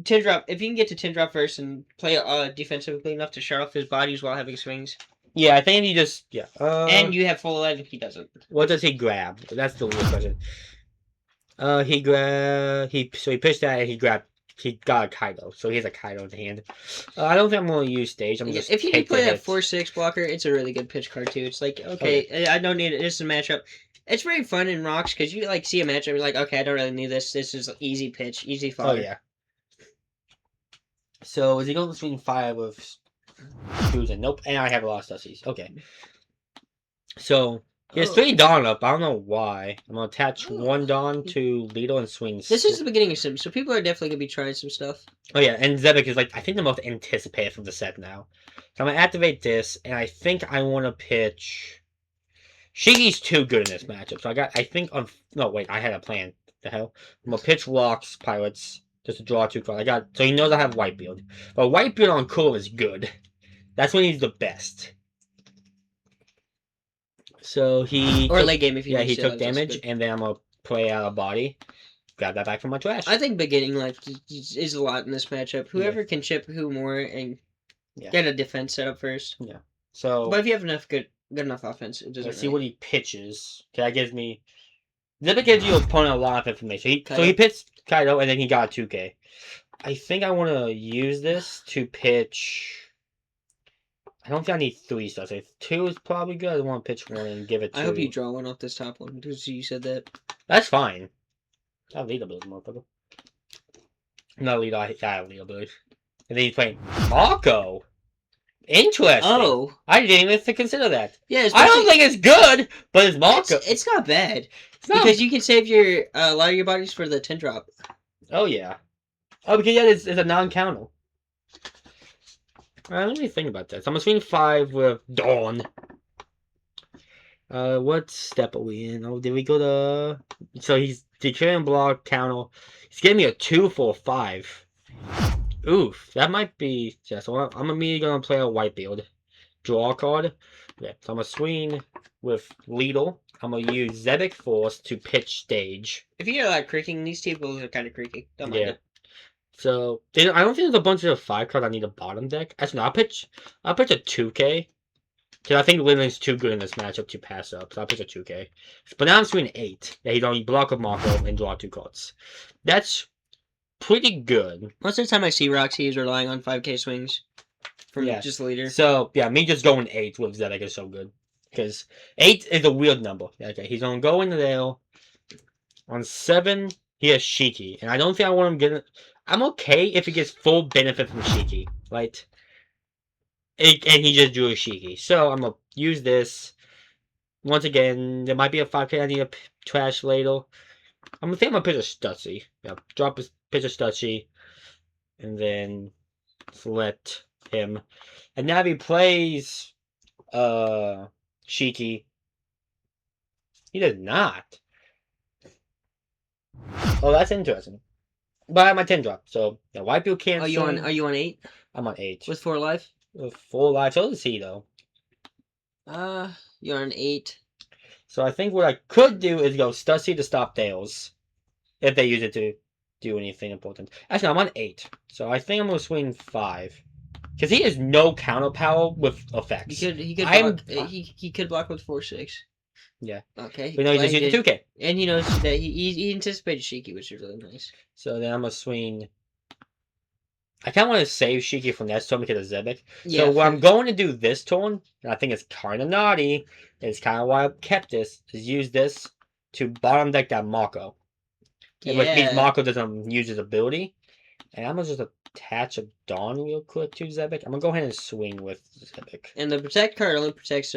10 drop. If you can get to 10 drop first and play defensively enough to shut off his bodies while having swings. Yeah, I think he just and you have full life if he doesn't. What does he grab? That's the weird question. He pitched that and he got a Kaido, so he has a Kaido in the hand. I don't think I'm going to use stage. I'm just if you can play that 4/6 blocker, it's a really good pitch card too. It's like okay, I don't need it. This is a matchup. It's very fun in Rocks because you like see a matchup, you're like, okay, I don't really need this. This is easy pitch, easy fodder. Oh yeah. So is he going between 5 with Susan? Nope. And I have a lot of Stussies. Okay. So he has 3 Dawn up. I don't know why. I'm gonna attach 1 Dawn to Lido and swing. This is the beginning of Sim, so people are definitely gonna be trying some stuff. Oh yeah, and Zebek is like I think the most anticipated from the set now. So I'm gonna activate this, and I think I want to pitch. Shigi's too good in this matchup, so I think on. No wait, I had a plan. The hell, I'm gonna pitch Rocks Pirates just to draw 2 cards. So he knows I have Whitebeard, but Whitebeard on Cool is good. That's when he's the best. So he late game if you he took damage, and then I'm gonna play out a body, grab that back from my trash. I think beginning life is a lot in this matchup. Whoever can chip who more and get a defense set up first. Yeah. So, but if you have enough good enough offense, it doesn't. Let's see what he pitches. Okay, that gives me. Zebek gives your opponent a lot of information. So he pitched Kaido, and then he got a 2K. I think I want to use this to pitch. I don't think I need 3 stuff. So 2 is probably good. I want to pitch 1 and give it to... I hope you draw 1 off this top one, because you said that. That's fine. I'll lead a bit, motherfucker. Not lead, I lead a bit. And then he's playing Marco. Interesting. Oh. I didn't even consider that. Yeah, I don't think it's good, but it's Marco. It's not bad. Because you can save your a lot of your bodies for the 10 drop. Oh, yeah. Oh, because it's a non-counter. Let me think about this. I'm swing 5 with Dawn. What step are we in? Oh, did we go to... So he's declaring block counter. He's giving me a 2 for a 5. Oof, that might be... Yeah, so I'm immediately going to play a Whitebeard. Draw a card. Yeah, so I'm going to swing with Lidl. I'm going to use Zebek Force to pitch stage. If you get a lot of creaking, these tables are kind of creaky. Don't mind it. So I don't think there's a bunch of 5 cards I need a bottom deck. Actually, no, I'll pitch a 2K. Because I think Lindley's too good in this matchup to pass up. So I'll pitch a 2K. But now I'm swinging 8. Yeah, he'd only block a Marco and draw 2 cards. That's pretty good. Most of the time I see Rocks, he's relying on 5K swings from just the leader. So, yeah, me just going 8 with Zedek is so good. Because 8 is a weird number. Okay, he's going to go into there. On 7, he has Shiki. And I don't think I want him getting... I'm okay if he gets full benefit from Shiki, right? And he just drew a Shiki. So I'm going to use this. Once again, there might be a 5K I need a trash ladle. I'm going to pitch a Stutzy. Yeah, drop his pitch a Stutzy. And then select him. And now if he plays Shiki, he does not. Oh, that's interesting. But I have my 10 drop, so yeah, Whitebeard can't. Are you on 8? I'm on 8. With 4 life? With 4 life. So does he though. You're on 8. So I think what I could do is go Stussy to stop Tails. If they use it to do anything important. Actually, I'm on 8. So I think I'm gonna swing 5. Because he has no counter power with effects. He could block with 4/6. Yeah. Okay. But no, he just used 2K. And he knows that he anticipated Shiki, which is really nice. So then I'm gonna swing. I kind of want to save Shiki from that turn because of Zebek. Yeah, so what I'm going to do this turn, and I think it's kind of naughty, it's kind of why I kept this, is use this to bottom deck that Marco. Yeah. Which means Marco doesn't use his ability. And I'm going to just attach a Dawn real quick to Zebek. I'm going to go ahead and swing with Zebek. And the protect card only protects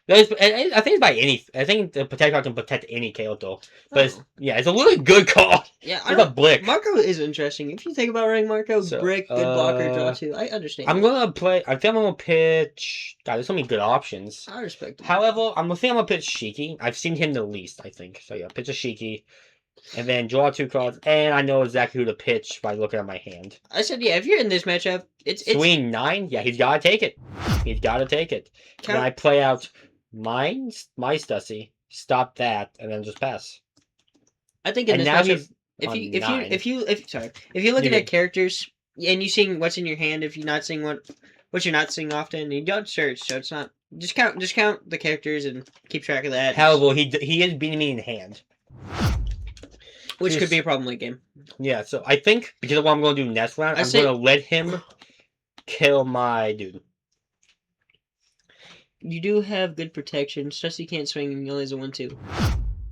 I think it's by any. I think the protect card can protect any Kaoto. But Oh. it's a really good card. Yeah, It's a Blick. Marco is interesting. If you think about running Marco, So, Brick, good blocker, draw 2. I understand. I'm gonna play. I think I'm gonna pitch. God, there's so many good options. I respect it. However, I'm gonna pitch Shiki. I've seen him the least, I think. So yeah, pitch a Shiki, and then draw 2 cards, and I know exactly who to pitch by looking at my hand. I said, yeah, if you're in this matchup, it's Swing 9. Yeah, he's gotta take it. He's gotta take it. Then I play out my Stussy, stop that, and then just pass. I think in And this now matchup, he's if you're looking at characters and you seeing what's in your hand, if you're not seeing what you're not seeing often, you don't search, so it's not just count the characters and keep track of that. However, he is beating me in hand, which could be a problem late game. Yeah, so I think because of what I'm going to do next round, I'm going to let him kill my dude. You do have good protection. Stussy can't swing and he only has a 1/2.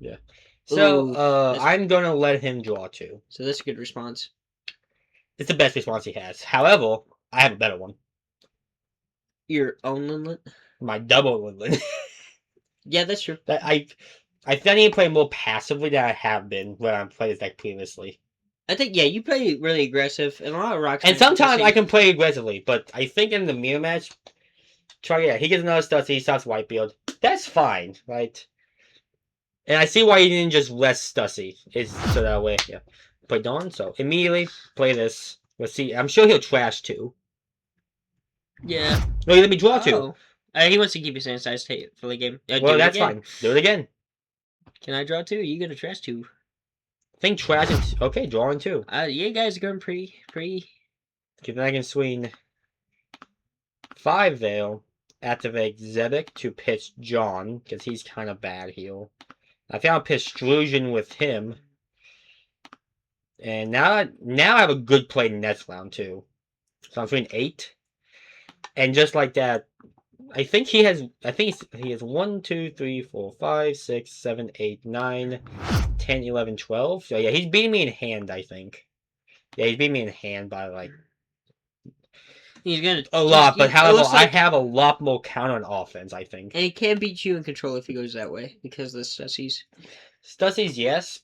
Yeah. So I'm going to let him draw 2. So that's a good response. It's the best response he has. However, I have a better one. Your own Lindlet? My double Lindlet. Yeah, that's true. I think I need to play more passively than I have been when I played this deck previously. I think, yeah, you play really aggressive, and a lot of rocks. And sometimes I can play aggressively, but I think in the mirror match, he gets another Stussy, he starts Whitebeard. That's fine, right? And I see why you didn't just rest Stussy. So that way, yeah. Play Dawn, so immediately play this. Let's see. I'm sure he'll trash 2. Yeah. No, let me draw 2. He wants to keep his hand size for the game. Well, that's fine. Do it again. Can I draw 2? You get a trash 2. I think trashing. Okay, drawing 2. Yeah, guys are going pretty. Okay, then I can swing 5 Veil. Activate Zebek to pitch John, because he's kind of bad here. I think I'll pitch Strusion with him. And now I have a good play next round, too. So I'm swinging 8. And just like that, I think he has 1, 2, 3, 4, 5, 6, 7, 8, 9, 10, 11, 12. So yeah, he's beating me in hand, I think. Yeah, he's beating me in hand by like he's gonna a lot, but however, I have a lot more counter on offense, I think. And he can beat you in control if he goes that way because of the Stussies. Stussies, yes.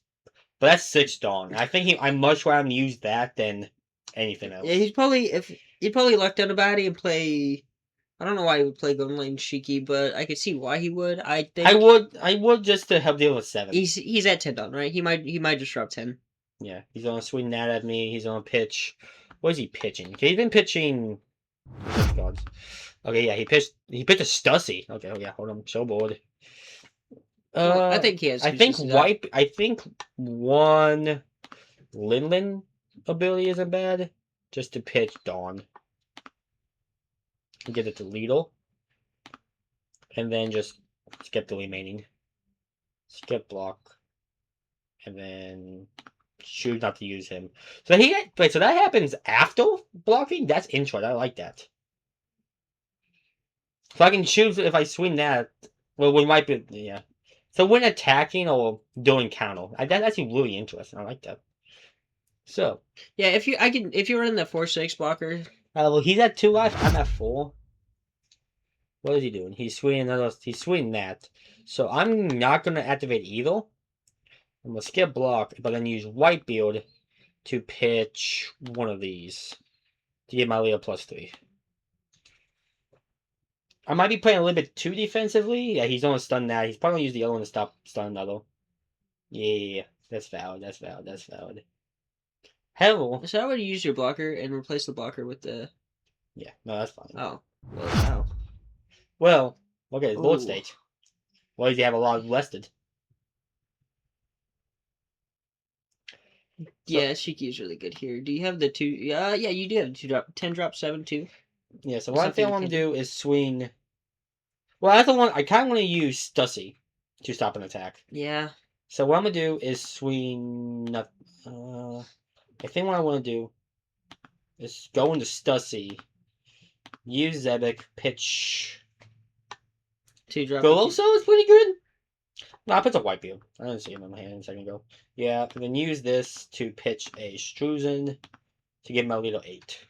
But that's 6 Dawn. I think I'd much rather use that than anything else. Yeah, he'd probably luck down a body and play. I don't know why he would play Golden Light and Shiki, but I could see why he would. I think I would just to help deal with 7. He's at 10 Dawn, right? He might disrupt 10. Yeah, he's gonna swing that at me. He's gonna pitch. What is he pitching? Okay, he's been pitching. Oh God. Okay, yeah, he pitched a Stussy. Okay, oh yeah, hold on, I'm so bored. I think he has. I think one Linlin ability isn't bad. Just to pitch Dawn. Get it to Lidl. And then just skip the remaining. Skip block. And then choose not to use him. So so that happens after blocking? That's interesting. I like that. So I can choose if I swing that. Well, we might be, yeah. So when attacking or doing counter, that's actually really interesting. I like that. So yeah, if you're running the 4/6 blocker. Well, he's at 2 life. I'm at 4. What is he doing? He's swinging that. So I'm not gonna activate either. I'm gonna skip block, but then use Whitebeard to pitch one of these to get my Leo +3. I might be playing a little bit too defensively. Yeah, he's gonna stun that. He's probably gonna use the other one to stop stun another. Yeah, that's valid. Hell. So how would you use your blocker and replace the blocker with the? Yeah, no, that's fine. Oh, well, wow. Well, okay, bullet stage. What does he have a lot rested? Yeah, Shiki is really good here. Do you have the 2? Yeah, you do have 2 drop, 10 drop 7 2. Yeah, so one thing I want to do is swing. Well, that's the one I kind of want to use Stussy to stop an attack. Yeah. So what I'm gonna do is swing. I think what I want to do is go into Stussy, use Zebek, pitch. 2 drop. Veloso is pretty good. No, I put a Whitebeard. I didn't see him in my hand a second ago. Yeah, and then use this to pitch a Struzen to give my little 8.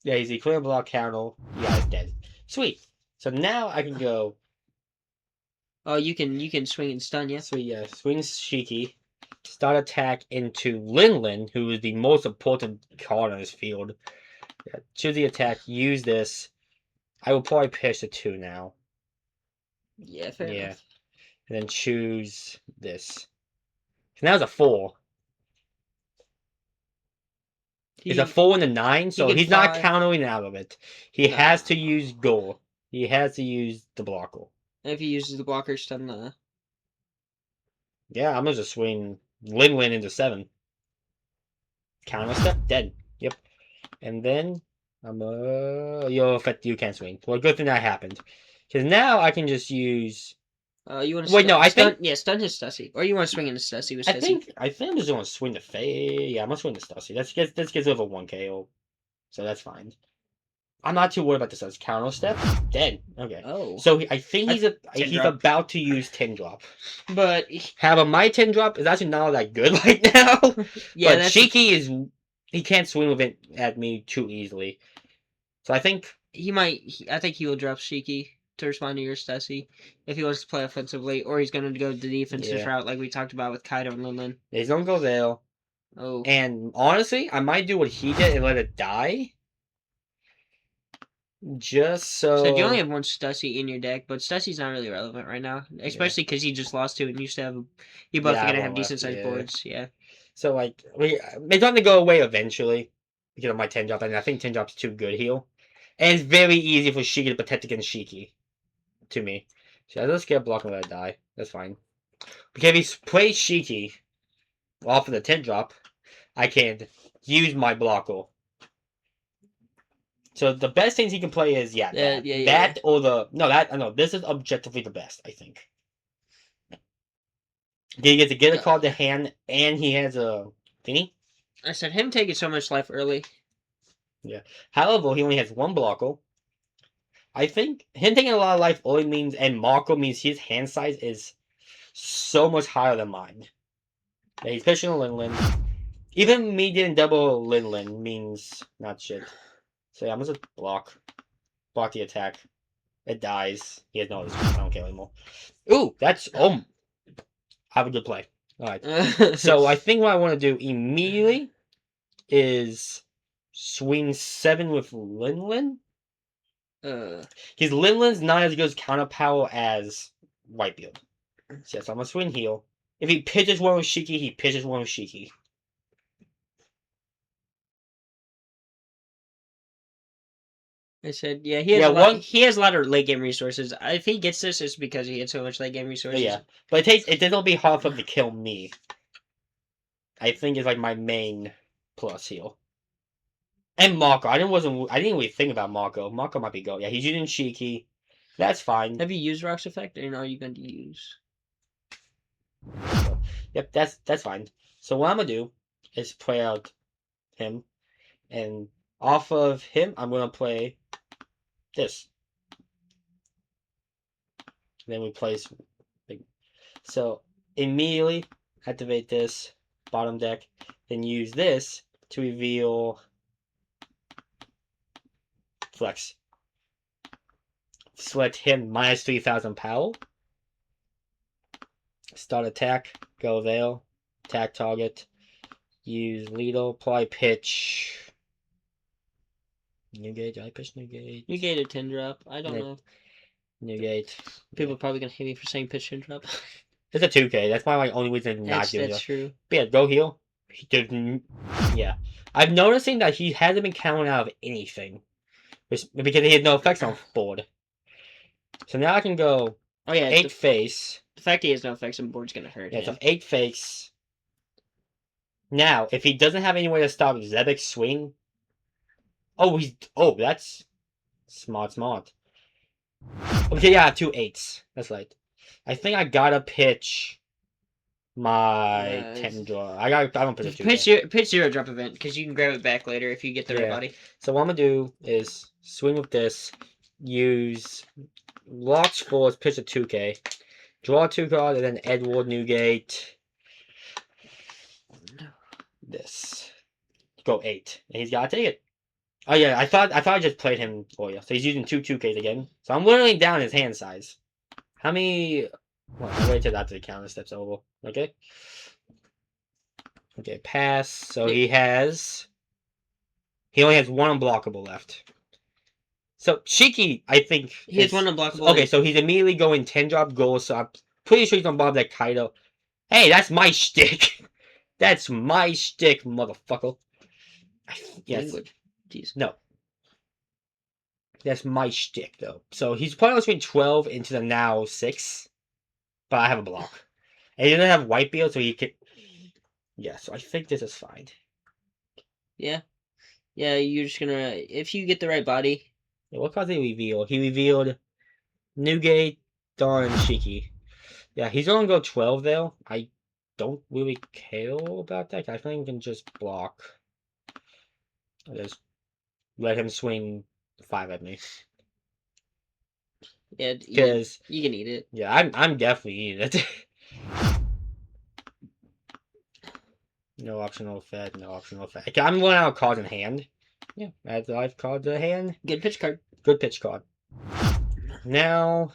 Yeah, he's the clear block counter. Yeah, he's dead. Sweet. So now I can go. Oh, you can swing and stun, yeah. Sweet, yeah. Swing Shiki. Start attack into Lin, who is the most important card on his field. Yeah, choose the attack. Use this. I will probably pitch a 2 now. Yeah, fair enough. And then choose this. So now it's a 4. It's a 4 and a 9, so he's not countering out of it. He has to use Go. He has to use the blocker. And if he uses the blocker, stun the... Yeah, I'm gonna just swing Lin into 7. Counter step, dead. Yep. And then you'll affect you can't swing. Well, good thing that happened. Because now I can just use. You want to wait? No, I think stun his Stussy, or you want to swing into Stussy with I Stussy. think I'm just gonna swing the Faye. Yeah, I'm gonna swing the Stussy. That's gets over 1 KO, so that's fine. I'm not too worried about this as counter step. Dead. Okay. Oh. So I think he's about to use 10 drop. But however, my 10 drop is actually not that good right now. Yeah, but Shiki he can't swing with it at me too easily. So I think I think he will drop Shiki to respond to your Stussy if he wants to play offensively, or he's going to go the defensive route like we talked about with Kaido and Lin. He's gonna go there. Oh. And honestly, I might do what he did and let it die. Just so. So you only have one Stussy in your deck, but Stussy's not really relevant right now, especially because he just lost 2 and used to have. You both are gonna have decent sized boards, yeah. So like it's going to go away eventually because of my 10 drop, and I think 10 drop's too good heal, and it's very easy for Shiki to protect against Shiki. To me, so I just get blocked and let it die. That's fine. Because if he plays Shiki off of the 10 drop, I can use my blocker. So the best things he can play is or the no. This is objectively the best, I think. He gets to get a card to hand, and he has a thingy. I said him taking so much life early. Yeah. However, he only has 1 blocker. I think him taking a lot of life early means, and Marco means his hand size is so much higher than mine. Yeah, he's pitching a Lin. Even me getting double Lin means not shit. So yeah, I'm just block the attack. It dies. He has no other I don't care anymore. Ooh, that's have a good play. Alright. So I think what I want to do immediately is swing 7 with Lin. His Lin's not as good as counter power as Whitebeard. So yes, I'm gonna swing heal. If he pitches one with Shiki, he pitches one with Shiki. I said, yeah, he has a lot of late game resources. If he gets this, it's because he had so much late game resources. Yeah, but it doesn't be hard for him to kill me. I think it's like my main plus heal. And Marco, I didn't really think about Marco. Marco might be go. Yeah, he's using Shiki. That's fine. Have you used Rock's effect, or are you going to use? Yep, that's fine. So what I'm gonna do is play out him, and off of him, I'm gonna play this. Then we place. So immediately activate this bottom deck, then use this to reveal Flex. Select him minus 3,000 power. Start attack. Go Veil. Attack target. Use Leader. Apply pitch. New gate. I pitch new gate. New gate a 10 drop. I don't know. New gate. People are probably gonna hate me for saying pitch 10 drop. It's a 2K. That's my only reason not doing it. That's true. But yeah, go heal. He didn't. Yeah, I'm noticing that he hasn't been counting out of anything, because he had no effects on board. So now I can go. Oh yeah, 8 face. The fact he has no effects on board's gonna hurt. Yeah, so 8 face. Now, if he doesn't have any way to stop Zebek's swing. Oh, that's smart. Okay, yeah, I have 2 8s. That's right. I think I gotta pitch my 10 draw. I don't pitch a 2. Pitch 0 drop event, because you can grab it back later if you get the right body. So what I'm gonna do is swing with this, use Locks Force, pitch a 2K, draw 2 cards, and then Edward Newgate. This. Go 8. And he's gotta take it. Oh yeah, I thought I just played him for you. So he's using 2Ks again. So I'm literally down his hand size. How many? Well, I'll wait till after the counter steps over. Okay. Okay, pass. So he only has one unblockable left. So Shiki, I think He has one unblockable. Okay, so he's immediately going 10-drop goals. So I'm pretty sure he's on Bob that Kaido. Hey, that's my shtick. That's my shtick, motherfucker. Yes. Language. Jeez. No. That's my shtick, though. So he's playing on screen 12 into the now 6. But I have a block. And he doesn't have Whitebeard, so he can... Yeah, so I think this is fine. Yeah. Yeah, you're just gonna... If you get the right body... Yeah, what cards did he reveal? He revealed Newgate, Dawn, and Shiki. Yeah, he's gonna go 12, though. I don't really care about that. I think I can just block. I'll just let him swing 5 at me. Yeah, Because you can eat it. Yeah, I'm definitely eating it. No optional effect, no optional effect. Okay, I'm running out of cards in hand. Yeah, add the life card to hand. Good pitch card. Good pitch card. Now,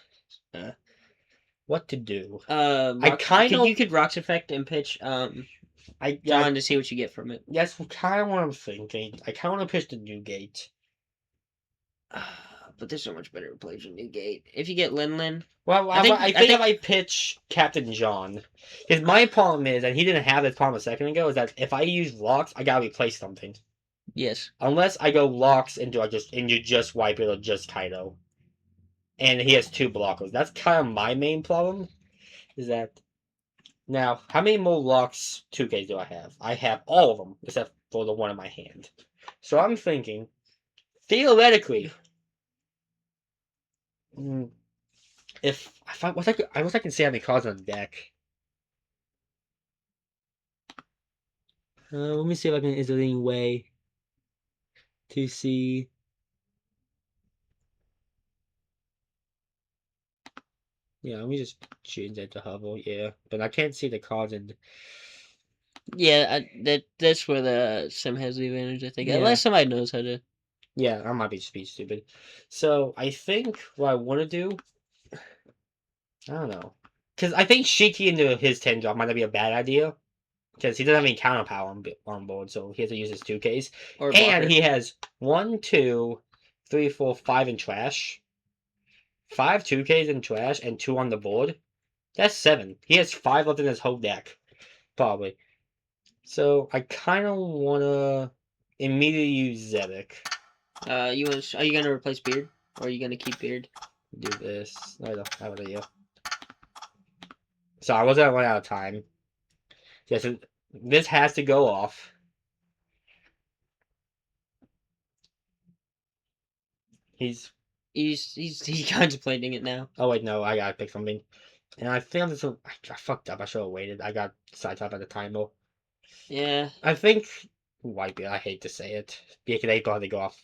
what to do? You could Rocks effect and pitch John to see what you get from it. That's kind of what I'm thinking. I kind of want to pitch the Newgate. But there's so much better plays than Newgate. If you get Lin. Well, I think if I pitch Captain John, because my problem is, and he didn't have this problem a second ago, is that if I use locks, I gotta replace something. Yes. Unless I go locks into just wipe it or just Kaido, and he has 2 blockers. That's kind of my main problem. Is that now how many more locks 2Ks do I have? I have all of them except for the one in my hand. So I'm thinking, theoretically. If I wish I can see how many cards on the deck. Let me see if I can. Is there any way to see? Yeah, let me just change that to hover. Yeah, but I can't see the cards in. Yeah, that's where the sim has the advantage. I think, Yeah. unless somebody knows how to. Yeah, I might be stupid. So I think what I want to do. I don't know. Because I think Shiki into his 10-drop might not be a bad idea. Because he doesn't have any counter power on board, so he has to use his 2Ks. And he has 1, 2, 3, 4, 5 in trash. 5 2Ks in trash and 2 on the board. That's 7. He has 5 left in his whole deck. Probably. So I kind of want to immediately use Zebek. Are you going to replace Beard? Or are you going to keep Beard? Do this. I don't have an idea. So I wasn't running out of time. Yeah, so this has to go off. He's contemplating it now. Oh wait, no, I gotta pick something. And I think I fucked up. I should have waited. I got sidetracked by the timer. Yeah. I think Whitebeard. I hate to say it. because they got to go off.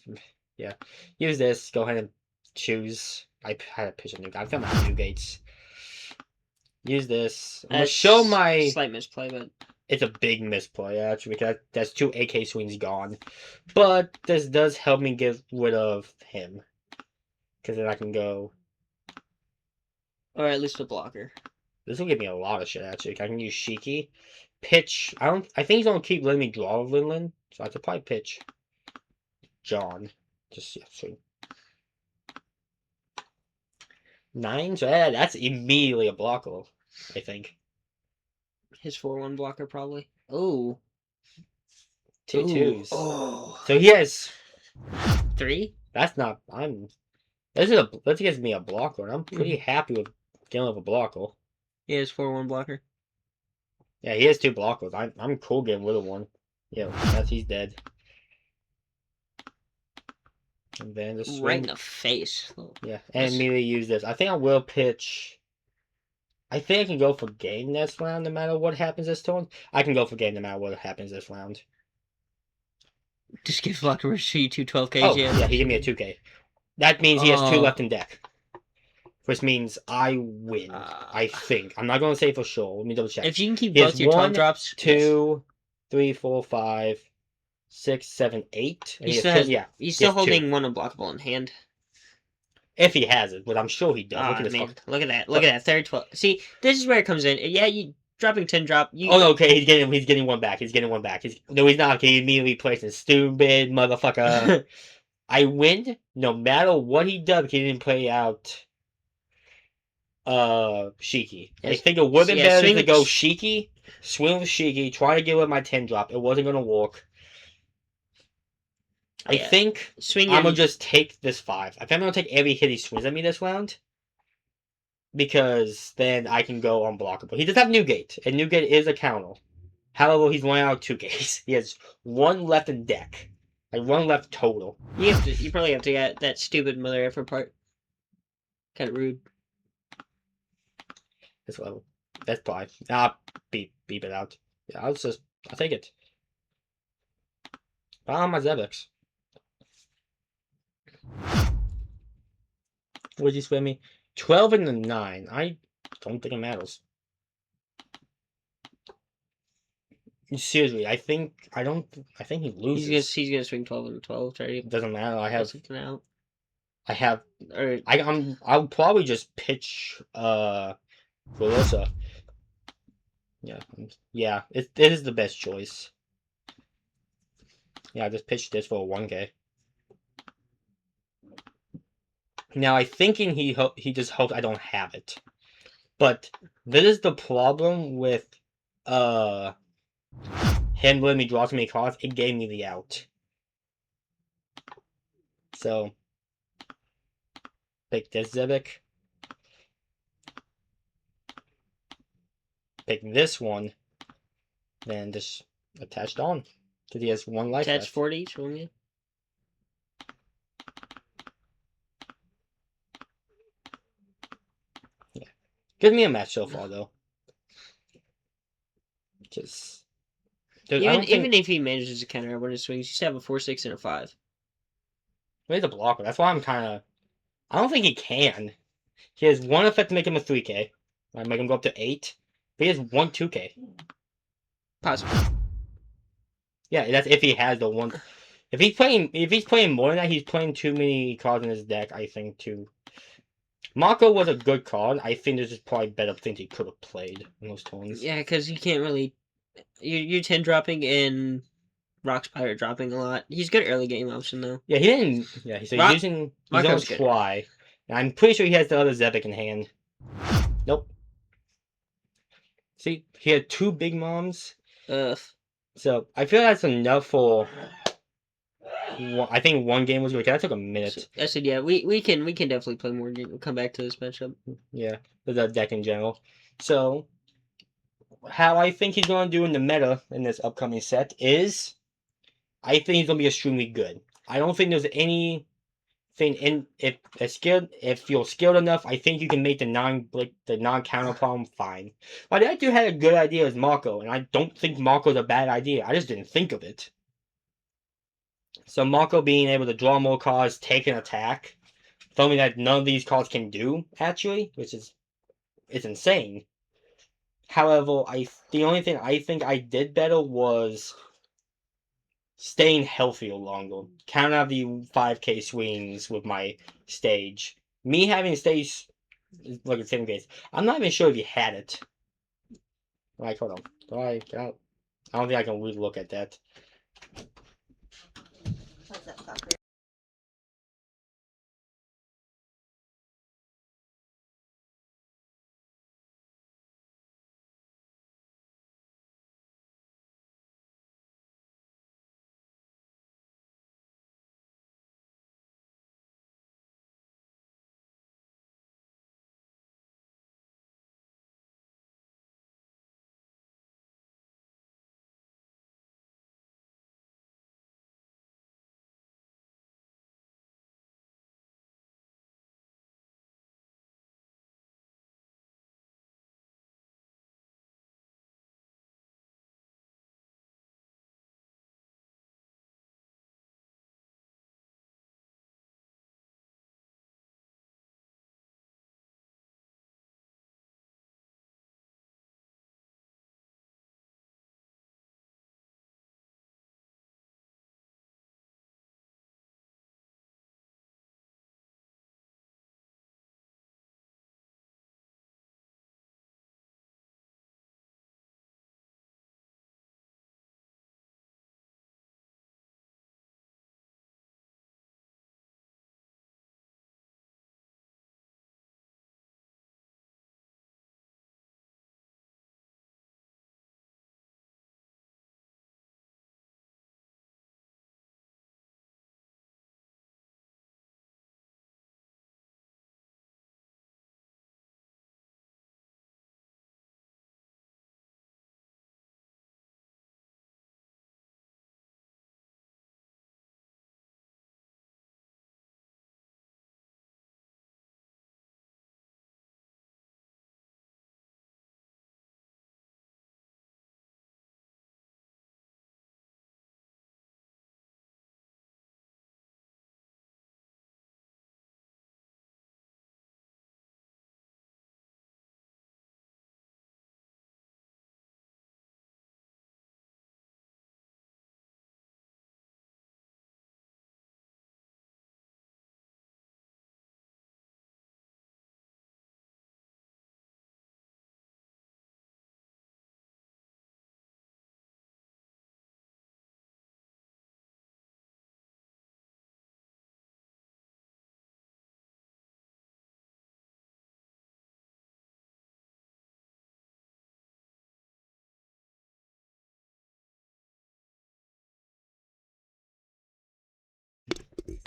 Yeah. Use this. Go ahead and choose. I had to pitch a new guy. I found my new gates. Use this. I'm gonna show my slight misplay, but it's a big misplay actually because that's 2 AK swings gone. But this does help me get rid of him. Because then I can go. Or at least a blocker. This will give me a lot of shit actually. I can use Shiki. Pitch. I think he's gonna keep letting me draw with Linlin. So I could probably pitch John. Just swing. 9, so yeah, that's immediately a blocker, I think. His 4/1 blocker probably. Oh. 2 2s. Oh. So he has 3? That's not this gives me a blocker, and I'm pretty happy with dealing with a blocker. He has 4/1 blocker. Yeah, he has 2 blockers. I'm cool getting rid of one. Yeah, he's dead. And then just swing. Right in the face. Yeah, and immediately use this. I think I will pitch. I think I can go for game this round no matter what happens this turn. I can go for game no matter what happens this round. Just give Blocker Rishi 2 12Ks. Oh, yeah, he gave me a 2K. That means he has 2 left in deck. Which means I win, I think. I'm not going to say for sure. Let me double check. If you can keep both your 12 drops. 2, 3, 4, 5, 6, 7, 8. And He he still has has. two, yeah. He's He still has two. holding one unblockable in hand. If he has it, but I'm sure he does. Look Ah, at this man, fuck. look at that. Look at that. Third 12. See, this is where it comes in. Yeah, you dropping 10 drop. You Oh no, okay, he's getting one back. He's getting one back. No, he's not. Okay, he immediately plays it. Stupid motherfucker. I win no matter what he does. He didn't play out Shiki. I Yes. think it would have been Yeah, better to swing- go Shiki, swing with Shiki, try to get with my 10 drop. It wasn't gonna work. I Yeah. think swing I'm gonna and just take this 5. I think I'm gonna take every hit he swings at me this round. Because then I can go unblockable. He does have Newgate, and Newgate is a counter. However, he's running out of 2 gates. He has 1 left in deck. Like 1 left total. you probably have to get that stupid mother effort part. Kind of rude. This level. That's fine. Beep it out. Yeah, I'll take it. My Zebix. Would you swim me? 12 and a 9. I don't think it matters. Seriously, I think he loses. He's gonna swing 12 and 12. Try to It doesn't matter. I get have something out. or I'll probably just pitch Velosa. Yeah, it is the best choice. Yeah, I just pitched this for a 1K. Now I thinking he just hopes I don't have it, but this is the problem with him letting me draw so many cards. It gave me the out. So pick this Zebek. Pick this one. Then just attached on. Because he has 1 life Attach left. 40 each one, yeah. Gives me a match so far though. Just Even if he manages to counter one of his swings, you still have a 4, 6, and a 5. he's a blocker. That's why I'm kind of. I don't think he can. He has 1 effect to make him a 3K. I make him go up to 8. But he has 1 2K. Possible. Yeah, that's if he has the 1. If he's playing more than that, he's playing too many cards in his deck. I think too. Mako was a good card. I think there's just probably better things he could have played in those turns. Yeah, because you can't really. You're 10 dropping and Rock's Pirate dropping a lot. He's good early game option though. Yeah, he didn't. Yeah, he's using. He's on good. try. And I'm pretty sure he has the other Zebek in hand. Nope. See, he had 2 big moms. Ugh. So I feel that's enough for. I think 1 game was good. That took a minute. So, I said yeah. We can definitely play more. We'll come back to this matchup. Yeah, the deck in general. So how I think he's going to do in the meta in this upcoming set is, I think he's going to be extremely good. I don't think there's anything in if you're skilled enough. I think you can make the non counter problem fine. But I do have a good idea as Marco, and I don't think Marco's a bad idea. I just didn't think of it. So Marco being able to draw more cards, take an attack, something that none of these cards can do actually, which is it's insane. However, the only thing I think I did better was staying healthier longer. Count out the 5K swings with my stage. Me having stage like the same case. I'm not even sure if he had it. Like, hold on. I don't think I can really look at that.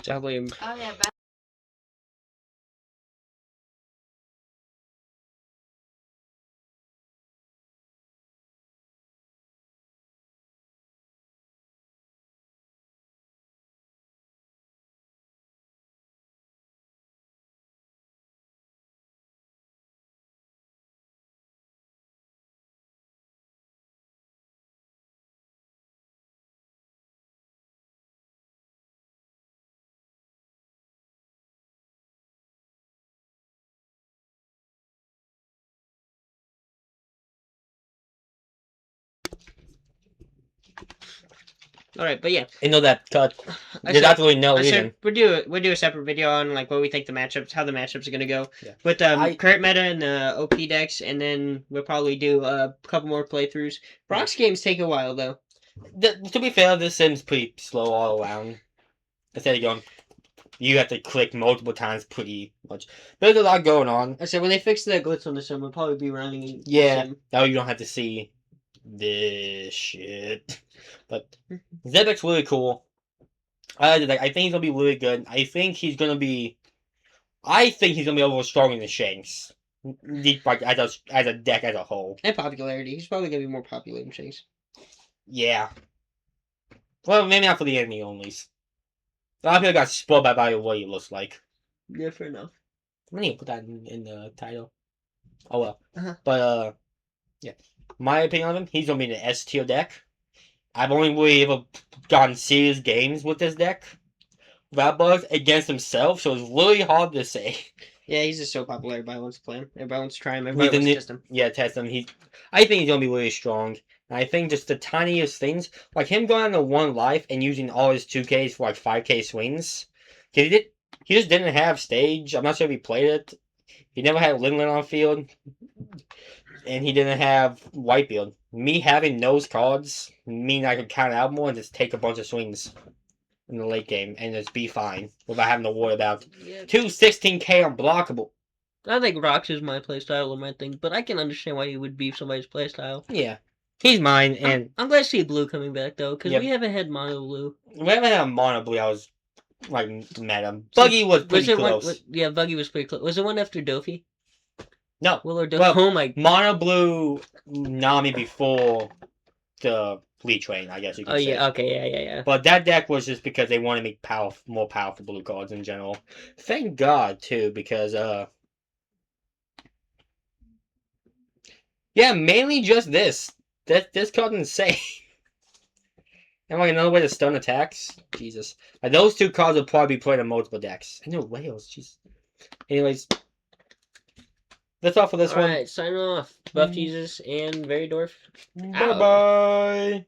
So hopefully, Oh yeah, all right, but yeah, I know that cut. I There's said, absolutely no I reason. said we'll do a separate video on like what we think the matchups, how the matchups are gonna go Yeah. with current meta and the OP decks, and then we'll probably do a couple more playthroughs. Brock's games take a while though. To be fair, this sim's pretty slow all around. Instead of going, you have to click multiple times pretty much. There's a lot going on. I said when they fix the glitch on the sim, we'll probably be running. Yeah. Sim. Now you don't have to see this shit. But Zebek's really cool. I think he's gonna be really good. I think he's gonna be over stronger than Shanks. Like as a deck as a whole. And popularity, he's probably gonna be more popular than Chase. Yeah. Well, maybe not for the enemy onlys. A lot of people got spoiled by what he looks like. Yeah, fair enough. I'm gonna put that in the title. Oh well. Uh-huh. But yeah. My opinion on him, he's gonna be in the S tier deck. I've only really ever gotten serious games with this deck. Without bugs against himself, so it's really hard to say. Yeah, he's just so popular. Everybody wants to play him. Everybody wants to try him. Everybody wants to test him. Yeah, test him. I think he's gonna be really strong. And I think just the tiniest things, like him going on to 1 life and using all his 2Ks for like 5K swings. He just didn't have stage. I'm not sure if he played it. He never had Lindland on field. And he didn't have Whitebeard. Me having those cards mean I could count out more and just take a bunch of swings in the late game and just be fine without having to worry about 16K unblockable. I think Rocks is my playstyle or my thing, but I can understand why you would beef somebody's playstyle. Yeah. He's mine, and I'm glad to see Blue coming back though, because Yep. we haven't had Mono Blue. we haven't had a Mono Blue. I was like mad at him. Buggy was pretty close. Yeah, Buggy was pretty close. Was it one after Dofi? No. Will or Dofi? Well, oh my. Mono Blue Nami before the Fleet Train, I guess you could say. Yeah, okay, yeah. But that deck was just because they wanted to make more powerful blue cards in general. Thank God too, because yeah, mainly just this. This card is insane. And like another way to stun attacks. Jesus. Like, those 2 cards would probably be played in multiple decks. I know whales, jeez. Anyways. That's all for this one. Alright, sign off. Buff Jesus and Veridorf. Bye bye.